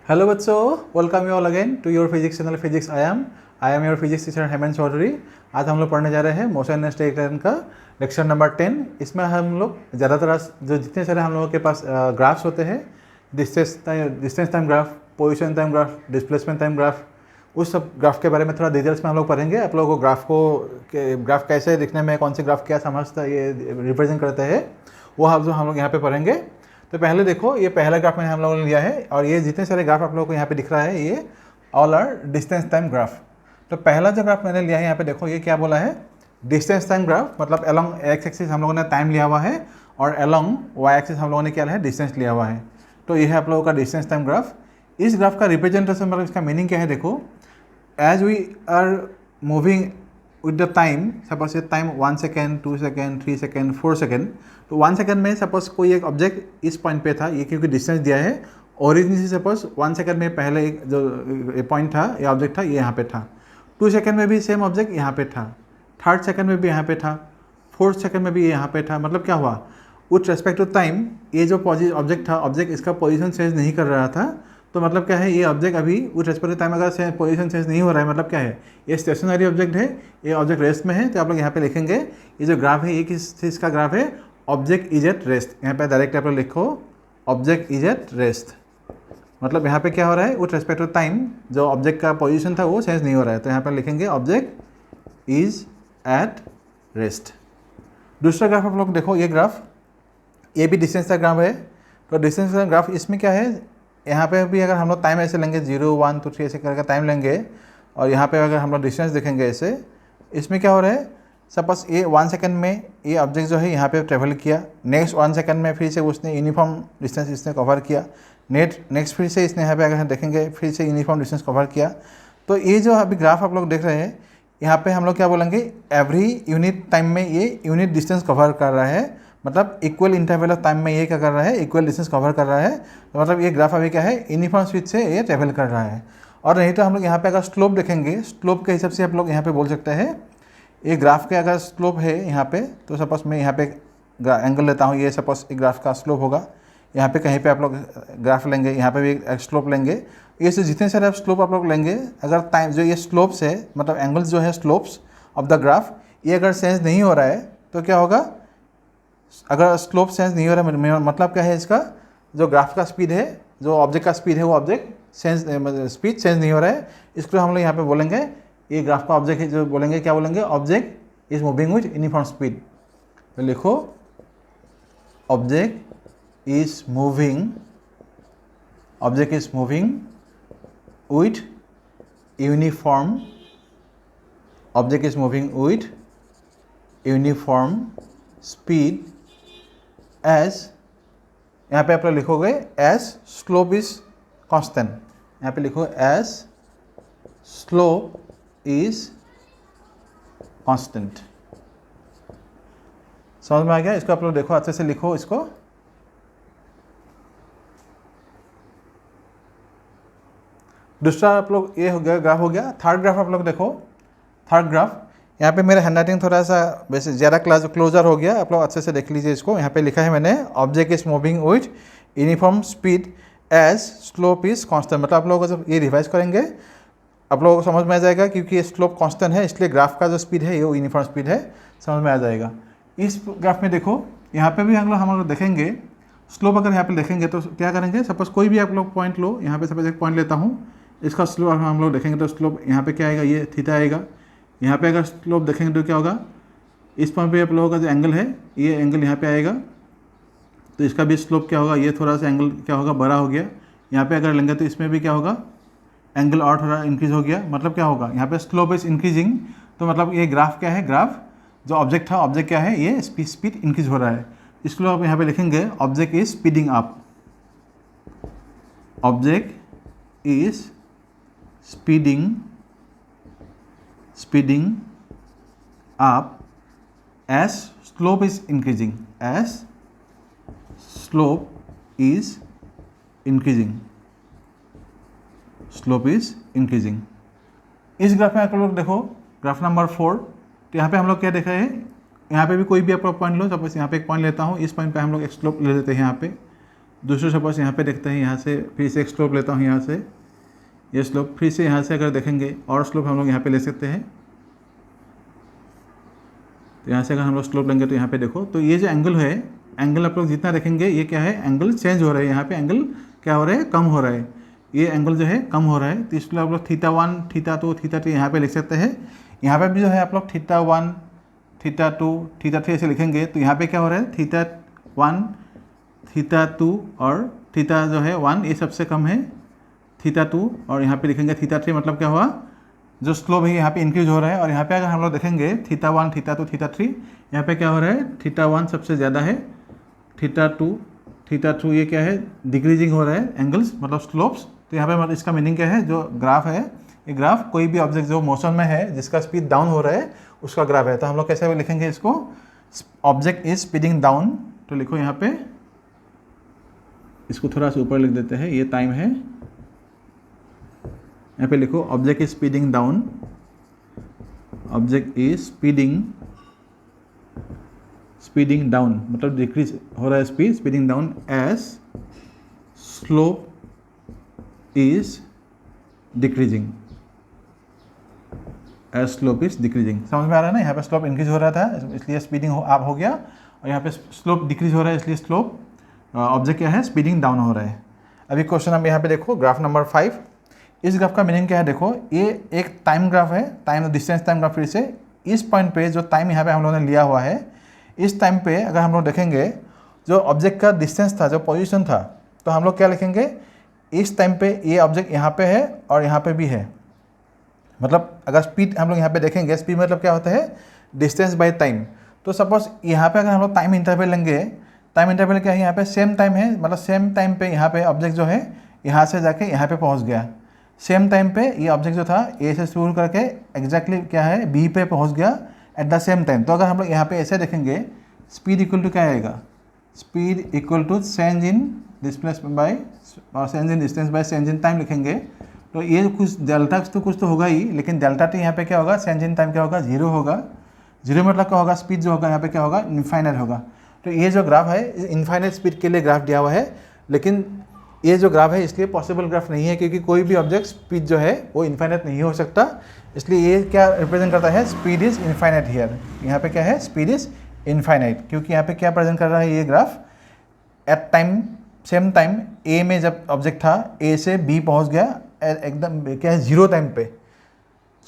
Hello बच्चों, welcome you all again to your physics channel physics I am your physics teacher Hemant Chaudhary. आज हम लोग पढ़ने जा रहे हैं मोशन एंड स्टेशन का लेक्चर नंबर 10। इसमें हम लोग ज़्यादातर जो जितने सारे हम लोगों के पास ग्राफ्स होते हैं, distance time graph, position time graph, displacement time graph, उस सब ग्राफ के बारे में थोड़ा डिटेल्स में हम लोग पढ़ेंगे। आप लोगों को ग्राफ कैसे दिखने में, कौन से ग्राफ क्या समझता ये रिप्रेजेंट करते हैं, वो हम लोग यहाँ पे पढ़ेंगे। तो पहले देखो, ये पहला ग्राफ मैंने हम लोगों ने लिया है और ये जितने सारे ग्राफ आप लोगों को यहाँ पे दिख रहा है ये all are distance time graph. तो पहला जो ग्राफ मैंने लिया है यहाँ पे देखो, ये क्या बोला है, डिस्टेंस टाइम ग्राफ। मतलब अलोंग एक्स एक्सिस हम लोगों ने टाइम लिया हुआ है और अलोंग वाई एक्सिस हम लोगों ने क्या है, डिस्टेंस लिया हुआ है। तो ये है आप लोगों का डिस्टेंस टाइम ग्राफ। इस ग्राफ का रिप्रेजेंटेशन मतलब इसका मीनिंग क्या है, देखो, as we are moving with the time, suppose ये time 1 second, 2 second, 3 second, 4 second, तो 1 सेकेंड में सपोज कोई एक ऑब्जेक्ट इस पॉइंट पे था, ये क्योंकि डिस्टेंस दिया है, ओरिजिन से सपोज 1 सेकेंड में पहले एक जो पॉइंट था, ये ऑब्जेक्ट था, ये यहाँ पे था। 2 सेकेंड में भी सेम ऑब्जेक्ट यहाँ पे था, 3rd सेकेंड में भी यहाँ पे था, 4th सेकेंड में भी ये यहाँ पे था। मतलब क्या हुआ, विथ रेस्पेक्ट टू टाइम ये जो ऑब्जेक्ट था, ऑब्जेक्ट इसका पोजीशन चेंज नहीं कर रहा था। तो मतलब क्या है, ये ऑब्जेक्ट अभी विथ रेस्पेक्ट टू टाइम अगर पोजीशन चेंज नहीं हो रहा है, मतलब क्या है, ये स्टेशनरी ऑब्जेक्ट है, ये ऑब्जेक्ट रेस्ट में है। तो आप लोग यहाँ पे लिखेंगे, ये जो ग्राफ है ये किस चीज़ का ग्राफ है, ऑब्जेक्ट इज एट रेस्ट। यहाँ पे डायरेक्ट आप लोग लिखो ऑब्जेक्ट इज एट रेस्ट। मतलब यहाँ पे क्या हो रहा है, विथ रेस्पेक्ट टू टाइम जो ऑब्जेक्ट का पोजीशन था वो चेंज नहीं हो रहा है। तो यहाँ पर लिखेंगे ऑब्जेक्ट इज एट रेस्ट। दूसरा ग्राफ आप लोग देखो, ये ग्राफ, ये भी डिस्टेंस का ग्राफ है। तो डिस्टेंस का ग्राफ, इसमें क्या है, यहाँ पे भी अगर हम लोग टाइम ऐसे लेंगे 0, 1, 2, 3 ऐसे करके टाइम लेंगे और यहाँ पे अगर हम लोग डिस्टेंस देखेंगे ऐसे, इसमें क्या हो रहा है, सपोज ये 1 सेकंड में ये ऑब्जेक्ट जो है यहाँ पे ट्रेवल किया, नेक्स्ट 1 सेकंड में फिर से उसने यूनिफॉर्म डिस्टेंस इसने कवर किया, नेक्स्ट फिर से इसने यहाँ पे अगर देखेंगे फिर से यूनिफॉर्म डिस्टेंस कवर किया। तो ये जो अभी ग्राफ आप लोग देख रहे हैं, यहाँ पे हम लोग क्या बोलेंगे, एवरी यूनिट टाइम में ये यूनिट डिस्टेंस कवर कर रहा है। मतलब इक्वल इंटरवल ऑफ टाइम में ये क्या कर रहा है, इक्वल डिस्टेंस कवर कर रहा है। तो मतलब ये ग्राफ अभी क्या है, यूनिफॉर्म स्पीड से ये ट्रेवल कर रहा है। और नहीं तो हम लोग यहाँ पे अगर स्लोप देखेंगे, स्लोप के हिसाब से आप लोग यहाँ पे बोल सकते हैं, ये ग्राफ के अगर स्लोप है यहाँ पे, तो सपोज मैं यहाँ पे एंगल लेता हूँ, ये सपोज एक ग्राफ का स्लोप होगा। यहाँ पे कहीं पे आप लोग ग्राफ लेंगे, यहाँ पे भी एक स्लोप लेंगे। ये से जितने सारे स्लोप आप लोग लेंगे, अगर टाइम जो ये स्लोप्स है, मतलब एंगल्स जो है स्लोप्स ऑफ द ग्राफ, ये अगर चेंज नहीं हो रहा है तो क्या होगा, अगर स्लोप चेंज नहीं हो रहा है मतलब क्या है, इसका जो ग्राफ का स्पीड है, जो ऑब्जेक्ट का स्पीड है, वो ऑब्जेक्ट स्पीड चेंज नहीं हो रहा है। इसको हम लोग यहाँ पे बोलेंगे, ये ग्राफ का ऑब्जेक्ट है जो बोलेंगे, क्या बोलेंगे, object is moving with uniform speed. तो लिखो object is moving with uniform, object is moving with uniform speed as, यहाँ पे आप लोग लिखोगे एज स्लोप इज कांस्टेंट। यहाँ पे लिखो एज स्लोप इज कांस्टेंट। समझ में आ गया? इसको आप लोग देखो, अच्छे से लिखो इसको। दूसरा आप लोग ये हो गया, ग्राफ हो गया। थर्ड ग्राफ आप लोग देखो, थर्ड ग्राफ, यहाँ पे मेरा हैंड राइटिंग थोड़ा सा वैसे ज़्यादा क्लोजर हो गया, आप लोग अच्छे से देख लीजिए इसको। यहाँ पे लिखा है मैंने, object is moving with uniform speed as slope is constant. मतलब आप लोग जब ये रिवाइज करेंगे आप लोगों को समझ में आ जाएगा, क्योंकि ये स्लोप कांस्टेंट है इसलिए ग्राफ का जो स्पीड है ये यूनिफॉर्म स्पीड है, समझ में आ जाएगा। इस ग्राफ में देखो, यहाँ पे भी हम लोग देखेंगे स्लोप, अगर यहाँ पे देखेंगे तो क्या करेंगे, सपोज कोई भी आप लोग पॉइंट लो, यहाँ पे सपोज एक पॉइंट लेता हूँ, इसका स्लोप हम लोग देखेंगे तो स्लोप यहाँ पे क्या आएगा, ये थीटा आएगा। यहाँ पे अगर स्लोप देखेंगे तो क्या होगा, इस पॉइंट पे आप लोगों का जो एंगल है, ये एंगल यहाँ पे आएगा, तो इसका भी स्लोप क्या होगा, ये थोड़ा सा एंगल क्या होगा, बड़ा हो गया। यहाँ पे अगर लेंगे तो इसमें भी क्या होगा, एंगल और थोड़ा इंक्रीज हो गया। मतलब क्या होगा, यहाँ पे स्लोप इज इंक्रीजिंग। तो मतलब ये ग्राफ क्या है, ग्राफ जो ऑब्जेक्ट था, ऑब्जेक्ट क्या है, ये स्पीड इंक्रीज हो रहा है। इसको आप यहाँ पे लिखेंगे object is speeding up, object is speeding up as slope is increasing, as slope is increasing, slope is increasing। इस ग्राफ में आप लोग देखो, ग्राफ नंबर 4। तो यहाँ पे हम लोग क्या देख रहे हैं, यहाँ पे भी कोई भी आप लोग पॉइंट लो, सपोज यहाँ पे एक पॉइंट लेता हूँ, इस पॉइंट पे हम लोग एक स्लोप ले लेते हैं यहाँ पे। दूसरा सपोज यहाँ पे देखते हैं, यहाँ से फिर से एक स्लोप लेता हूँ, यहाँ से ये स्लोप, फिर से यहाँ से अगर देखेंगे और स्लोप हम लोग यहाँ पे ले सकते हैं। तो यहाँ से अगर हम लोग स्लोप लेंगे तो यहाँ पे देखो, तो ये जो एंगल है, एंगल आप लोग जितना देखेंगे ये क्या है, एंगल चेंज हो रहा है। यहाँ पे एंगल क्या हो रहा है, कम हो रहा है। ये एंगल जो है कम हो रहा है, तो इसलिए आप लोग θ1, θ2, θ3 यहाँ पे लिख सकते हैं। यहाँ पे भी जो है आप लोग θ1, θ2, θ3 ऐसे लिखेंगे, तो यहाँ पे क्या हो रहा है, θ1, θ2 और थीटा जो है 1 ये सबसे कम है, θ2 और यहाँ पे लिखेंगे θ3, मतलब क्या हुआ, जो स्लोप है यहाँ पे इंक्रीज हो रहा है। और यहाँ पे अगर हम लोग देखेंगे θ1, θ2, θ3, यहाँ पे क्या हो रहा है, θ1 सबसे ज़्यादा है, θ2 ये क्या है, डिक्रीजिंग हो रहा है एंगल्स, मतलब स्लोप्स। तो यहाँ पे मतलब इसका मीनिंग क्या है, जो ग्राफ है ये ग्राफ कोई भी ऑब्जेक्ट जो मोशन में है जिसका स्पीड डाउन हो रहा है उसका ग्राफ है। तो हम लोग कैसे लिखेंगे इसको, ऑब्जेक्ट इज स्पीडिंग डाउन। तो लिखो यहाँ पे, इसको थोड़ा सा ऊपर लिख देते हैं, ये टाइम है, यहाँ पे लिखो object is speeding down, object is speeding down मतलब डिक्रीज हो रहा है speed, speeding down as slope is decreasing, as slope is decreasing. समझ में आ रहा है ना, यहाँ पे स्लोप इंक्रीज हो रहा था इसलिए स्पीडिंग आप हो गया, और यहाँ पे स्लोप डिक्रीज हो रहा है इसलिए स्लोप ऑब्जेक्ट क्या है, स्पीडिंग डाउन हो रहा है। अभी क्वेश्चन हम यहाँ पे देखो, ग्राफ नंबर 5। इस ग्राफ का मीनिंग क्या है, देखो ये एक टाइम ग्राफ है, टाइम डिस्टेंस टाइम ग्राफ। फिर से इस पॉइंट पे जो टाइम यहाँ पे हम लोगों ने लिया हुआ है, इस टाइम पे अगर हम लोग देखेंगे जो ऑब्जेक्ट का डिस्टेंस था, जो पोजीशन था, तो हम लोग क्या लिखेंगे, इस टाइम पे ये ऑब्जेक्ट यहाँ पे है और यहाँ पे भी है। मतलब अगर स्पीड हम लोग यहाँ पे देखेंगे, स्पीड मतलब क्या होता है, डिस्टेंस बाय टाइम। तो सपोज यहाँ पे अगर हम लोग टाइम इंटरवल लेंगे, टाइम इंटरवल क्या है, यहाँ पे सेम टाइम है, मतलब सेम टाइम पे यहाँ पे ऑब्जेक्ट जो है यहाँ से जाके यहाँ पे पहुँच गया। सेम टाइम पे ये ऑब्जेक्ट जो था ए से शुरू करके एग्जैक्टली क्या है, बी पे पहुँच गया एट द सेम टाइम। तो अगर हम लोग यहाँ पे ऐसे देखेंगे, स्पीड इक्वल टू क्या आएगा, speed equal to change in displacement by और change in distance by change in time लिखेंगे। तो ये कुछ डेल्टा तो कुछ तो होगा ही, लेकिन डेल्टा टी यहाँ पे क्या होगा, चेंज इन टाइम क्या होगा, 0 होगा। 0 मतलब क्या होगा, स्पीड जो होगा यहाँ पे क्या होगा, इनफाइनाइट होगा। तो ये जो ग्राफ है इनफाइनाइट स्पीड के लिए ग्राफ दिया हुआ है, लेकिन ये जो ग्राफ है इसलिए पॉसिबल ग्राफ नहीं है, क्योंकि कोई भी ऑब्जेक्ट स्पीड जो है वो इनफाइनाइट नहीं हो सकता। इसलिए ये क्या रिप्रेजेंट करता है, स्पीड इज इनफाइनाइट हियर। यहाँ पे क्या है, स्पीड इज इनफाइनाइट, क्योंकि यहाँ पे क्या प्रेजेंट कर रहा है ये graph, at time same time A में जब ऑब्जेक्ट था, ए से बी पहुँच गया एकदम क्या है, 0 टाइम पे।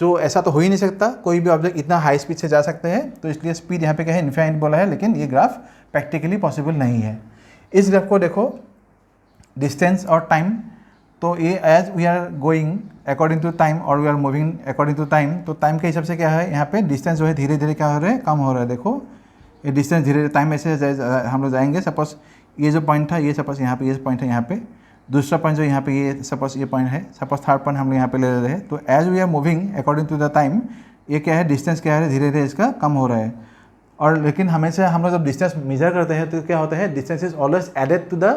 तो ऐसा तो हो ही नहीं सकता, कोई भी ऑब्जेक्ट इतना हाई स्पीड से जा सकते हैं। तो इसलिए स्पीड यहाँ पे क्या है, इनफाइनाइट बोला है, लेकिन ये ग्राफ प्रैक्टिकली पॉसिबल नहीं है। इस ग्राफ को देखो, डिस्टेंस और टाइम, तो ये as we are going according to time और we are moving according to time, तो टाइम के हिसाब से क्या है, यहाँ पे डिस्टेंस जो है धीरे धीरे क्या हो रहा है, कम हो रहा है। देखो ये डिस्टेंस धीरे धीरे टाइम ऐसे हम लोग जाएंगे। सपोज ये जो पॉइंट था, ये सपोज यहाँ पे ये पॉइंट है, यहाँ पे दूसरा पॉइंट जो यहाँ पे ये सपोज ये पॉइंट है, सपोज थर्ड पॉइंट हम लोग यहाँ पे ले रहे हैं। तो as we are moving according to the time, ये क्या है, डिस्टेंस क्या है, धीरे धीरे इसका कम हो रहा है। और लेकिन हमेशा हम लोग जब डिस्टेंस मेजर करते हैं तो क्या होता है, distance is always added to the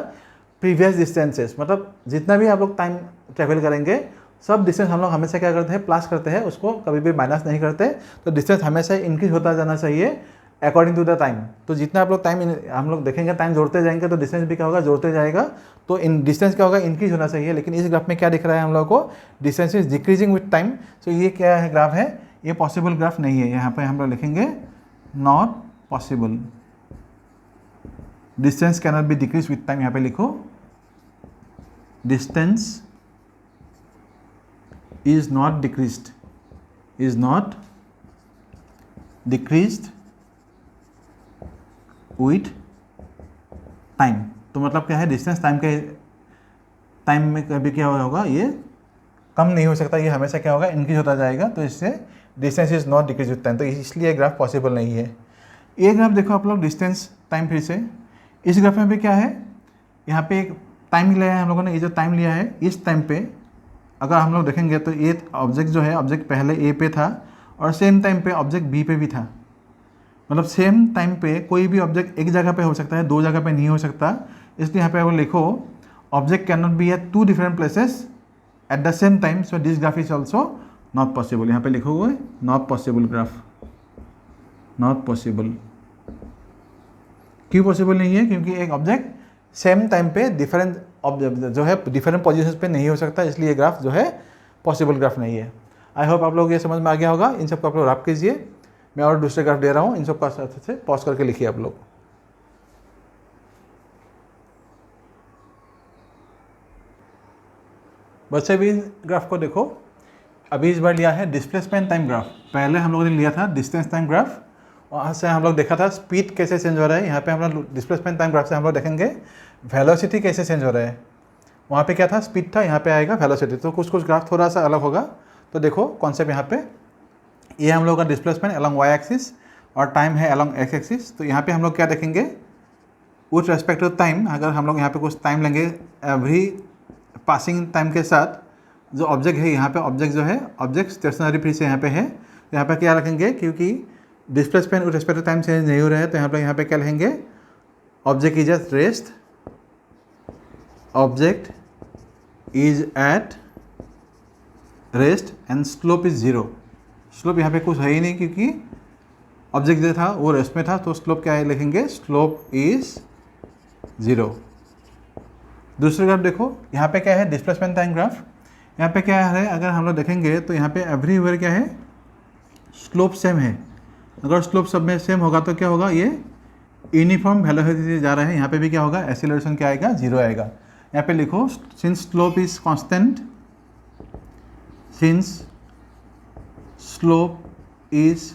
previous distances. मतलब जितना भी आप लोग टाइम ट्रैवल करेंगे, सब डिस्टेंस हम लोग हमेशा क्या करते हैं, प्लस करते हैं, उसको कभी भी माइनस नहीं करते। तो डिस्टेंस हमेशा इंक्रीज होता जाना चाहिए अकॉर्डिंग टू द टाइम। तो जितना आप लोग टाइम हम लोग देखेंगे, टाइम जोड़ते जाएंगे तो डिस्टेंस भी क्या होगा, जोड़ते जाएगा। तो इन डिस्टेंस क्या होगा, इंक्रीज होना चाहिए। लेकिन इस ग्राफ में क्या दिख रहा है हम लोग को, distance is decreasing with time. तो ये क्या है, ग्राफ है, ये पॉसिबल ग्राफ नहीं है। यहाँ पे हम लोग लिखेंगे not possible, distance can not be decrease with time. यहाँ पे लिखो distance is not decreased, is not decreased with time. तो मतलब क्या है, डिस्टेंस टाइम में कभी क्या होगा, ये कम नहीं हो सकता, ये हमेशा क्या होगा, इंक्रीज होता जाएगा। तो इससे distance is not decrease with time, तो इसलिए ग्राफ पॉसिबल नहीं है। ये ग्राफ देखो आप लोग, डिस्टेंस टाइम। फिर से इस ग्राफ में भी क्या है, यहाँ पे एक टाइम लिया है हम लोगों ने, ये जो टाइम लिया है, इस टाइम पे अगर हम लोग देखेंगे तो ये ऑब्जेक्ट जो है, ऑब्जेक्ट पहले ए पे था और सेम टाइम पे ऑब्जेक्ट बी पे भी था। मतलब सेम टाइम पे कोई भी ऑब्जेक्ट एक जगह पे हो सकता है, 2 जगह पे नहीं हो सकता। इसलिए यहाँ पे अगर लिखो object can not be at 2 different places at the same time, so this graph is also not possible. यहाँ पे लिखोगे not possible graph, not possible. क्यों पॉसिबल नहीं है, क्योंकि एक ऑब्जेक्ट सेम टाइम पे डिफरेंट जो है डिफरेंट पोजीशंस पे नहीं हो सकता, इसलिए ये ग्राफ जो है पॉसिबल ग्राफ नहीं है। आई होप आप लोग ये समझ में आ गया होगा। इन सबको आप लोग रैप कीजिए। मैं और दूसरे ग्राफ दे रहा हूँ, इन सबको अच्छे से पॉज करके लिखिए आप लोग। बच्चे भी ग्राफ को देखो, अभी इस बार लिया है डिस्प्लेसमेंट टाइम ग्राफ। पहले हम लोगों ने लिया था डिस्टेंस टाइम ग्राफ, वहाँ से हम लोग देखा था स्पीड कैसे चेंज हो रहा है। यहाँ पे हम लोग डिस्प्लेसमेंट टाइम ग्राफ से हम लोग देखेंगे वेलोसिटी कैसे चेंज हो रहा है। वहाँ पे क्या था, स्पीड था, यहाँ पे आएगा वेलोसिटी। तो कुछ कुछ ग्राफ थोड़ा सा अलग होगा। तो देखो कॉन्सेप्ट यहाँ पे, ये हम लोग का डिस्प्लेसमेंट अलॉन्ग वाई एक्सिस और टाइम है अलॉन्ग एक्स एक्सिस। तो यहाँ पे हम लोग क्या देखेंगे, विथ रेस्पेक्ट टू टाइम, अगर हम लोग यहाँ पे कुछ टाइम लेंगे एवरी पासिंग टाइम के साथ, जो ऑब्जेक्ट है यहाँ पे, ऑब्जेक्ट जो है ऑब्जेक्ट स्टेशनरी फ्री से यहाँ पे है, तो यहाँ पे क्या रखेंगे, क्योंकि displacement with respect to time change नहीं हो रहा है, तो यहाँ पे क्या लिखेंगे, object is at rest, object is at rest and slope is zero. Slope यहाँ पे कुछ है ही नहीं, क्योंकि ऑब्जेक्ट जो था वो रेस्ट में था, तो स्लोप क्या है लिखेंगे, स्लोप इज जीरो। दूसरे ग्राफ देखो, यहाँ पे क्या है डिस्प्लेसमेंट टाइम ग्राफ। यहाँ पे क्या है, अगर हम लोग देखेंगे तो यहाँ पे एवरीवेयर क्या है, स्लोप सेम है। अगर स्लोप सब में सेम होगा तो क्या होगा, ये यूनिफॉर्म वेलोसिटी से जा रहा है। यहाँ पे भी क्या होगा, एक्सीलरेशन क्या आएगा, जीरो आएगा। यहाँ पे लिखो since slope is constant, since slope is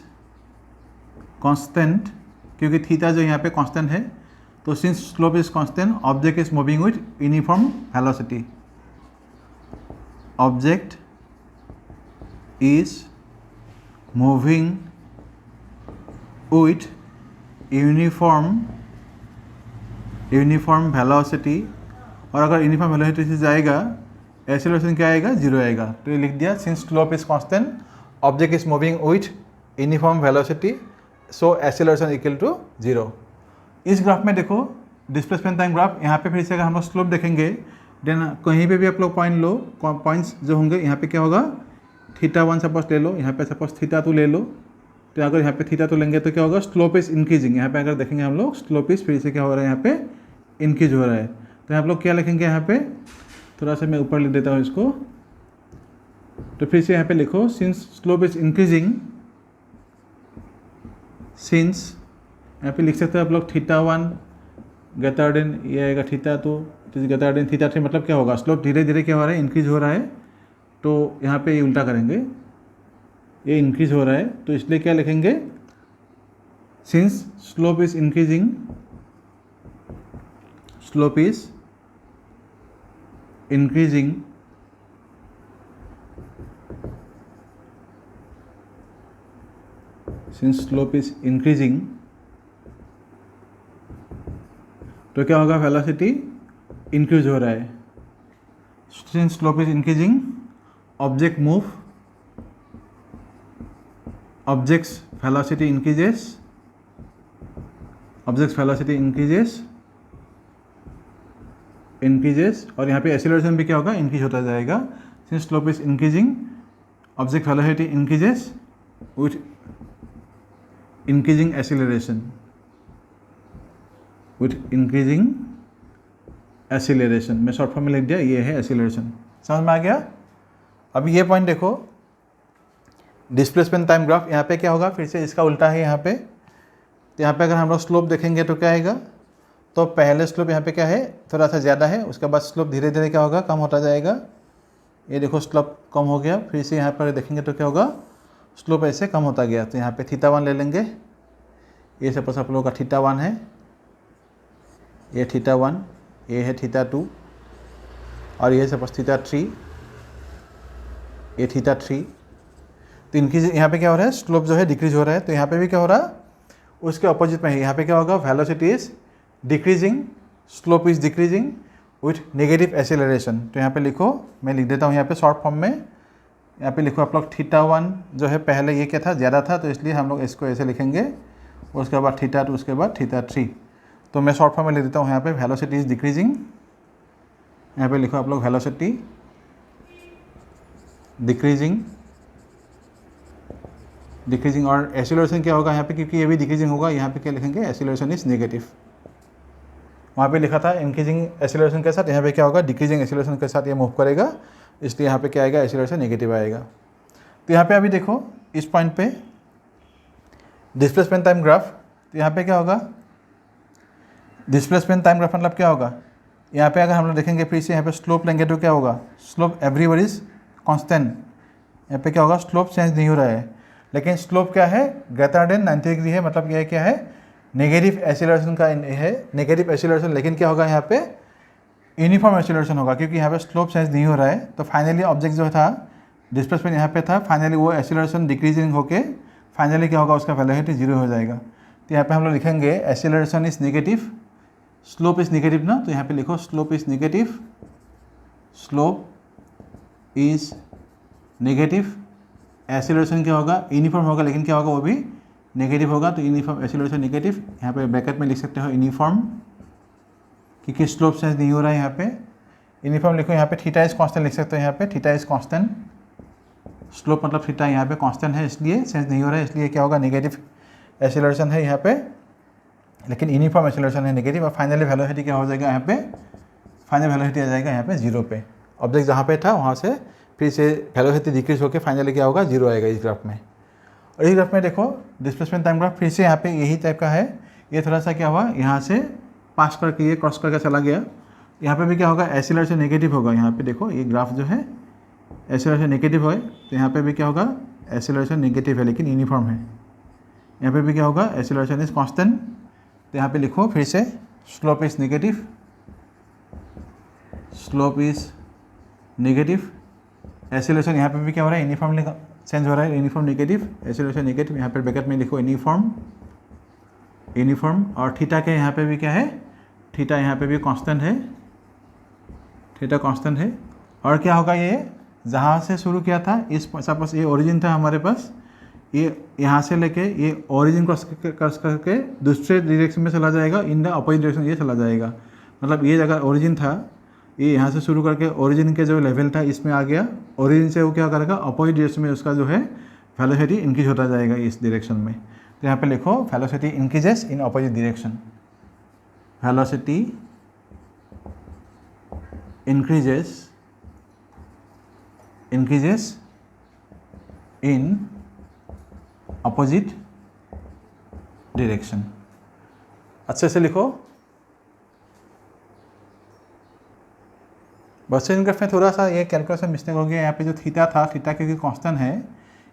constant, क्योंकि थीटा जो यहाँ पे कांस्टेंट है, तो since slope is constant object is moving with uniform velocity, object is moving with uniform velocity. और अगर यूनिफॉर्म वेलोसिटी से जाएगा, एक्सीलरेशन क्या आएगा, जीरो आएगा। तो ये लिख दिया, since slope is constant object is moving with uniform velocity, so acceleration equal to zero. इस ग्राफ में देखो डिस्प्लेसमेंट टाइम ग्राफ, यहाँ पे फिर से अगर हम लोग स्लोप देखेंगे, देन कहीं पे भी आप लोग पॉइंट लो, पॉइंट्स जो होंगे यहाँ पे क्या होगा, थीटा 1 सपोज ले लो, यहाँ पे सपोज थीटा 2 ले लो। तो अगर यहाँ पे थीटा 2 लेंगे तो क्या होगा, स्लोप इज इंक्रीजिंग। यहाँ पे अगर देखेंगे हम लोग, स्लोप इज फिर से क्या हो रहा है, यहाँ पे इंक्रीज हो रहा है। तो यहाँ आप लोग क्या लिखेंगे, यहाँ पे थोड़ा सा मैं ऊपर लिख देता हूँ इसको। तो फिर से यहाँ पे लिखो, since slope is increasing, since यहाँ पे लिख सकते हो आप लोग थीटा 1 ग्रेटर देन, ये आएगा थीटा 2 ग्रेटर देन थीटा 3। मतलब क्या होगा, स्लोप धीरे धीरे क्या हो रहा है, इंक्रीज हो रहा है। तो यहाँ पे ये उल्टा करेंगे, ये इंक्रीज हो रहा है, तो इसलिए क्या लिखेंगे, since slope is increasing, slope is increasing, since slope is increasing, तो क्या होगा, वेलोसिटी इंक्रीज हो रहा है। Since slope is increasing object move, objects velocity increases, objects velocity increases, और यहाँ पे एक्सीलरेशन भी क्या होगा, इंक्रीज होता जाएगा। Since slope is increasing object velocity increases with increasing acceleration, with increasing acceleration. मैं शॉर्ट फॉर्म में लिख दिया, ये है एक्सीलरेशन। समझ में आ गया। अब ये पॉइंट देखो, डिस्प्लेसमेंट टाइम ग्राफ, यहाँ पे क्या होगा, फिर से इसका उल्टा है यहाँ पे। तो यहाँ पे अगर हम लोग स्लोप देखेंगे तो क्या आएगा, तो पहले स्लोप यहाँ पे क्या है, थोड़ा सा ज़्यादा है, उसके बाद स्लोप धीरे धीरे क्या होगा, कम होता जाएगा। ये देखो स्लोप कम हो गया, फिर से यहाँ पर देखेंगे तो क्या होगा, स्लोप ऐसे कम होता गया। तो यहाँ पे थीटा 1 ले लेंगे, ये सपोज आप लोगों का थीटा 1 है, ये थीटा 1, ये है थीटा 2, और ये सपोज थीटा 3, ये थीटा 3। तो इनकी यहाँ पे क्या हो रहा है, स्लोप जो है डिक्रीज हो रहा है। तो यहाँ पे भी क्या हो रहा है, उसके अपोजिट में है। यहाँ पे क्या होगा, velocity is decreasing, slope is decreasing with negative acceleration. तो यहाँ पे लिखो, मैं लिख देता हूँ यहाँ पे शॉर्ट फॉर्म में। यहाँ पे लिखो आप लोग थीटा 1 जो है, पहले ये क्या था, ज़्यादा था, तो इसलिए हम लोग इसको ऐसे लिखेंगे, उसके बाद थीटा 2, उसके बाद थीटा 3। तो मैं शॉर्ट फॉर्म में लिख देता हूँ यहाँ पे, वेलोसिटी इज डिक्रीजिंग। यहाँ पे लिखो आप लोग वेलोसिटी डिक्रीजिंग, और एक्सीलरेशन क्या होगा यहाँ पे, क्योंकि ये भी डिक्रीजिंग होगा, यहाँ पे क्या लिखेंगे, एक्सीलरेशन इज नेगेटिव। वहाँ पे लिखा था इंक्रीजिंग एक्सीलरेशन के साथ, यहाँ पे क्या होगा डिक्रीजिंग एक्सीलरेशन के साथ ये मूव करेगा, इसलिए यहाँ पे क्या आएगा एक्सीलरेशन नेगेटिव आएगा। तो यहाँ पे अभी देखो इस पॉइंट पे डिस्प्लेसमेंट टाइम ग्राफ, तो यहाँ पे क्या होगा डिस्प्लेसमेंट टाइम ग्राफ मतलब क्या होगा, यहाँ पे अगर हम लोग देखेंगे फिर से यहाँ पे स्लोप लेंगे तो क्या होगा स्लोप एवरीवेयर इज कांस्टेंट, यहाँ पे क्या होगा स्लोप चेंज नहीं हो रहा है, लेकिन स्लोप क्या है ग्रेटर देन 90 डिग्री है, मतलब यह क्या है नेगेटिव एक्सीलरेशन का है, नेगेटिव एक्सीलरेशन, लेकिन क्या होगा यहाँ पे यूनिफॉर्म एक्सीलरेशन होगा क्योंकि यहाँ पे स्लोप चेंज नहीं हो रहा है। तो फाइनली ऑब्जेक्ट जो था डिस्प्लेसमेंट यहाँ पे था, फाइनली वो एक्सीलरेशन डिक्रीजिंग होके फाइनली क्या होगा उसका वेलोसिटी 0 हो जाएगा। तो यहाँ पे हम लोग लिखेंगे acceleration is negative, slope is negative ना, तो यहाँ पे लिखो slope is negative, slope is negative, acceleration क्या होगा यूनिफॉर्म होगा, लेकिन क्या होगा वो भी नेगेटिव होगा, तो यूनिफॉर्म एक्सीलरेशन नेगेटिव, यहाँ पे ब्रैकेट में लिख सकते हो यूनिफॉर्म क्योंकि स्लोप चेंज नहीं हो रहा है, यहाँ पे यूनिफॉर्म लिखो, यहाँ पे थीटा इज कांस्टेंट लिख सकते हो, यहाँ पे थीटा इज कांस्टेंट, स्लोप मतलब थीटा यहाँ पे कांस्टेंट है इसलिए चेंज नहीं हो रहा है, इसलिए क्या होगा नेगेटिव एक्सीलरेशन है यहाँ पे, लेकिन यूनिफॉर्म एक्सीलरेशन है नेगेटिव, और फाइनली वेलोसिटी क्या हो जाएगा यहाँ पे, फाइनल वेलोसिटी आ जाएगा यहाँ पे 0 पे, ऑब्जेक्ट जहाँ पे था वहाँ से फिर से वेलोसिटी डिक्रीज होकर फाइनली क्या होगा 0 आएगा इस ग्राफ में। और इस ग्राफ में देखो डिस्प्लेसमेंट टाइम ग्राफ फिर से यहाँ पे यही टाइप का है, ये थोड़ा सा क्या हुआ यहाँ से पास करके ये क्रॉस करके चला गया, यहाँ पे भी क्या होगा एक्सीलरेशन नेगेटिव होगा, यहाँ पे देखो ये ग्राफ जो है एक्सीलरेशन नेगेटिव है, तो यहाँ पे भी क्या होगा एक्सीलरेशन नेगेटिव है लेकिन यूनिफॉर्म है, यहाँ पे भी क्या होगा एक्सीलरेशन इज कांस्टेंट, तो यहाँ पे लिखो फिर से slope is negative, slope is negative, acceleration यहाँ पे भी क्या हो रहा है यूनिफॉर्मली चेंज हो रहा है, यूनिफॉर्म नेगेटिव, एक्सीलरेशन नेगेटिव, यहाँ पे ब्रैकेट में लिखो यूनिफॉर्म, यूनिफॉर्म, और थीटा के यहाँ पे भी क्या है थीटा यहाँ पे भी कांस्टेंट है, थीटा कांस्टेंट है, और क्या होगा ये जहाँ से शुरू किया था इस सपोज ये ओरिजिन था हमारे पास, ये यहाँ से लेके ये ओरिजिन क्रॉस करके दूसरे डायरेक्शन में चला जाएगा, इन द अपोजिट डायरेक्शन ये चला जाएगा, मतलब ये अगर ओरिजिन था ये यहाँ से शुरू करके ओरिजिन के जो लेवल था इसमें आ गया, ओरिजिन से वो क्या करेगा अपोजिट डायरेक्शन में उसका जो है वेलोसिटी इंक्रीज होता जाएगा इस डायरेक्शन में, तो यहाँ पे लिखो velocity increases in opposite direction, velocity increases in opposite direction, अच्छे से लिखो। बस इन ग्राफ में थोड़ा सा ये कैलकुलेशन मिस्टेक हो गया, यहाँ पे जो थीटा था थीटा क्योंकि कांस्टेंट है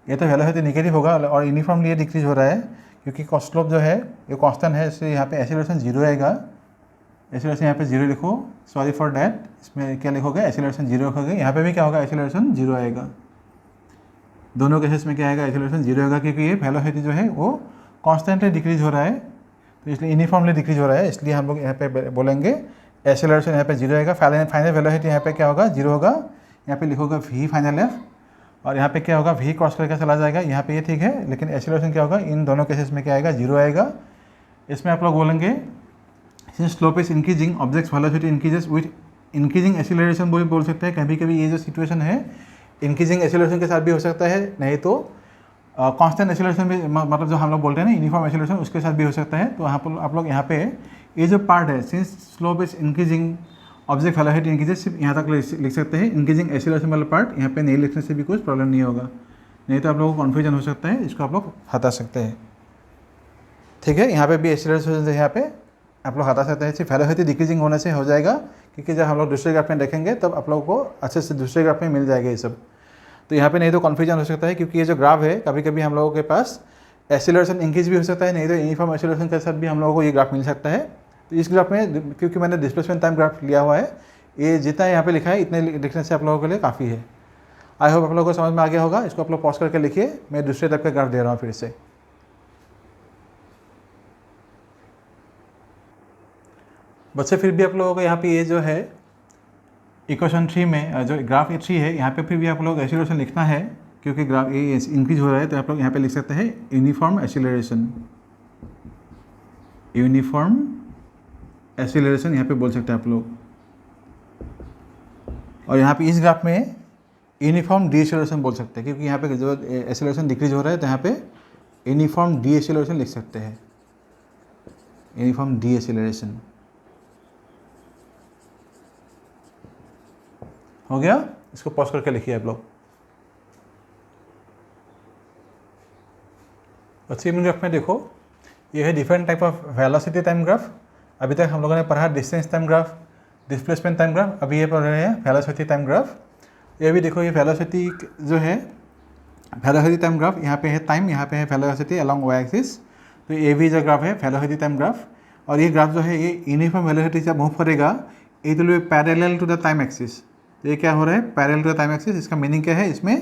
ये तो वेलोसिटी नेगेटिव होगा, और यूनिफॉर्मली ये डिक्रीज हो रहा है क्योंकि स्लोप जो है ये कांस्टेंट है, इसलिए यहाँ पे एक्सीलरेशन 0 आएगा, एक्सीलरेशन यहाँ पे 0 लिखो, सॉरी फॉर डैट, इसमें क्या लिखोगे एक्सीलरेशन 0 रखोगे, यहाँ पे भी क्या होगा एक्सीलरेशन 0 आएगा, दोनों केसेस में क्या आएगा एक्सीलरेशन 0 होगा क्योंकि ये वेलोसिटी जो है वो कॉन्स्टेंटली डिक्रीज हो रहा है, तो इसलिए यूनिफॉर्मली डिक्रीज हो रहा है, इसलिए हम लोग यहाँ पे बोलेंगे एक्सीलरेशन यहाँ पे 0 आएगा, फाइनल वेलोसिटी यहाँ पे क्या होगा 0 होगा, यहाँ पे लिखोगे v फाइनल एफ, और यहाँ पे क्या होगा v क्रॉस करके चला जाएगा, यहाँ पे ये ठीक है, लेकिन एक्सीलरेशन क्या होगा इन दोनों केसेस में क्या आएगा 0 आएगा। इसमें आप लोग बोलेंगे since slope is increasing object velocity increases with increasing acceleration बोल सकते हैं, कभी कभी ये जो सिचुएशन है इंक्रीजिंग एक्सीलरेशन के साथ भी हो सकता है, नहीं तो कांस्टेंट एक्सीलरेशन भी मतलब जो हम लोग बोलते हैं ना यूनिफॉर्म एक्सीलरेशन उसके साथ भी हो सकता है। तो आप लोग यहाँ पे ये जो पार्ट है since slope is increasing object velocity increases सिर्फ यहाँ तक लिख सकते हैं, इंक्रीजिंग एक्सीलरेशन वाला पार्ट यहाँ पे नहीं लिखने से भी कुछ प्रॉब्लम नहीं होगा, नहीं तो आप लोगों को कन्फ्यूजन हो सकता है, इसको आप लोग हटा सकते हैं। ठीक है, यहाँ पे भी एक्सीलरेशन यहाँ पे आप लोग हटा सकते हैं, सिर्फ वेलोसिटी डिक्रीजिंग होने से हो जाएगा, क्योंकि जब हम लोग दूसरे ग्राफ में देखेंगे तब आप लोगों को अच्छे से दूसरे ग्राफ में मिल जाएगा ये सब। तो यहाँ पे नहीं तो कन्फ्यूजन हो सकता है, क्योंकि ये जो ग्राफ है कभी कभी हम लोगों के पास एक्सीलरेशन इंक्रीज भी हो सकता है, नहीं तो यूनिफॉर्म एक्सीलरेशन के साथ भी हम लोगों को ये ग्राफ मिल सकता है। तो इस ग्राफ में क्योंकि मैंने डिस्प्लेसमेंट टाइम ग्राफ लिया हुआ है, ये जितना यहाँ पे लिखा है इतने लिखने से आप लोगों के लिए काफ़ी है। आई होप आप लोगों को समझ में आ गया होगा। इसको आप लोग पॉज करके लिखिए, मैं दूसरे टाइप का ग्राफ दे रहा हूँ फिर से। बच्चे फिर भी आप लोगों को यहाँ पे ये जो है इक्वेशन 3 में जो ग्राफ 3 है, यहाँ पे फिर भी आप लोग एक्सीलरेशन लिखना है, क्योंकि ग्राफ ये इंक्रीज हो रहा है, तो आप लोग यहाँ पे लिख सकते हैं यूनिफॉर्म एक्सीलरेशन, यूनिफॉर्म एक्सीलरेशन यहाँ पे बोल सकते हैं आप लोग। और यहाँ पे इस ग्राफ में यूनिफॉर्म डी एक्सीलरेशन बोल सकते हैं, क्योंकि यहाँ पे जो एक्सीलरेशन डिक्रीज हो रहा है तो यहाँ पे यूनिफॉर्म डी एक्सीलरेशन लिख सकते हैं, यूनिफॉर्म डी एक्सीलरेशन। हो गया, इसको पॉज करके लिखिए आप लोग। अच्छी ग्राफ में देखो, ये है different type of velocity time graph. अभी तक हम लोगों ने पढ़ा distance time graph, displacement time graph, अभी ये पढ़ रहे हैं वेलोसिटी टाइम ग्राफ। ये भी देखो, ये वेलोसिटी जो है वेलोसिटी टाइम ग्राफ, यहाँ पे है टाइम, यहाँ पे है वेलोसिटी अलोंग वाई एक्सिस। तो ये भी जो ग्राफ है वेलोसिटी टाइम ग्राफ, और ये ग्राफ जो है ये यूनिफॉर्म वेलोसिटी जब मूव करेगा it will be parallel to the time axis. तो ये क्या हो रहा है, parallel to the time axis. इसका मीनिंग क्या है, इसमें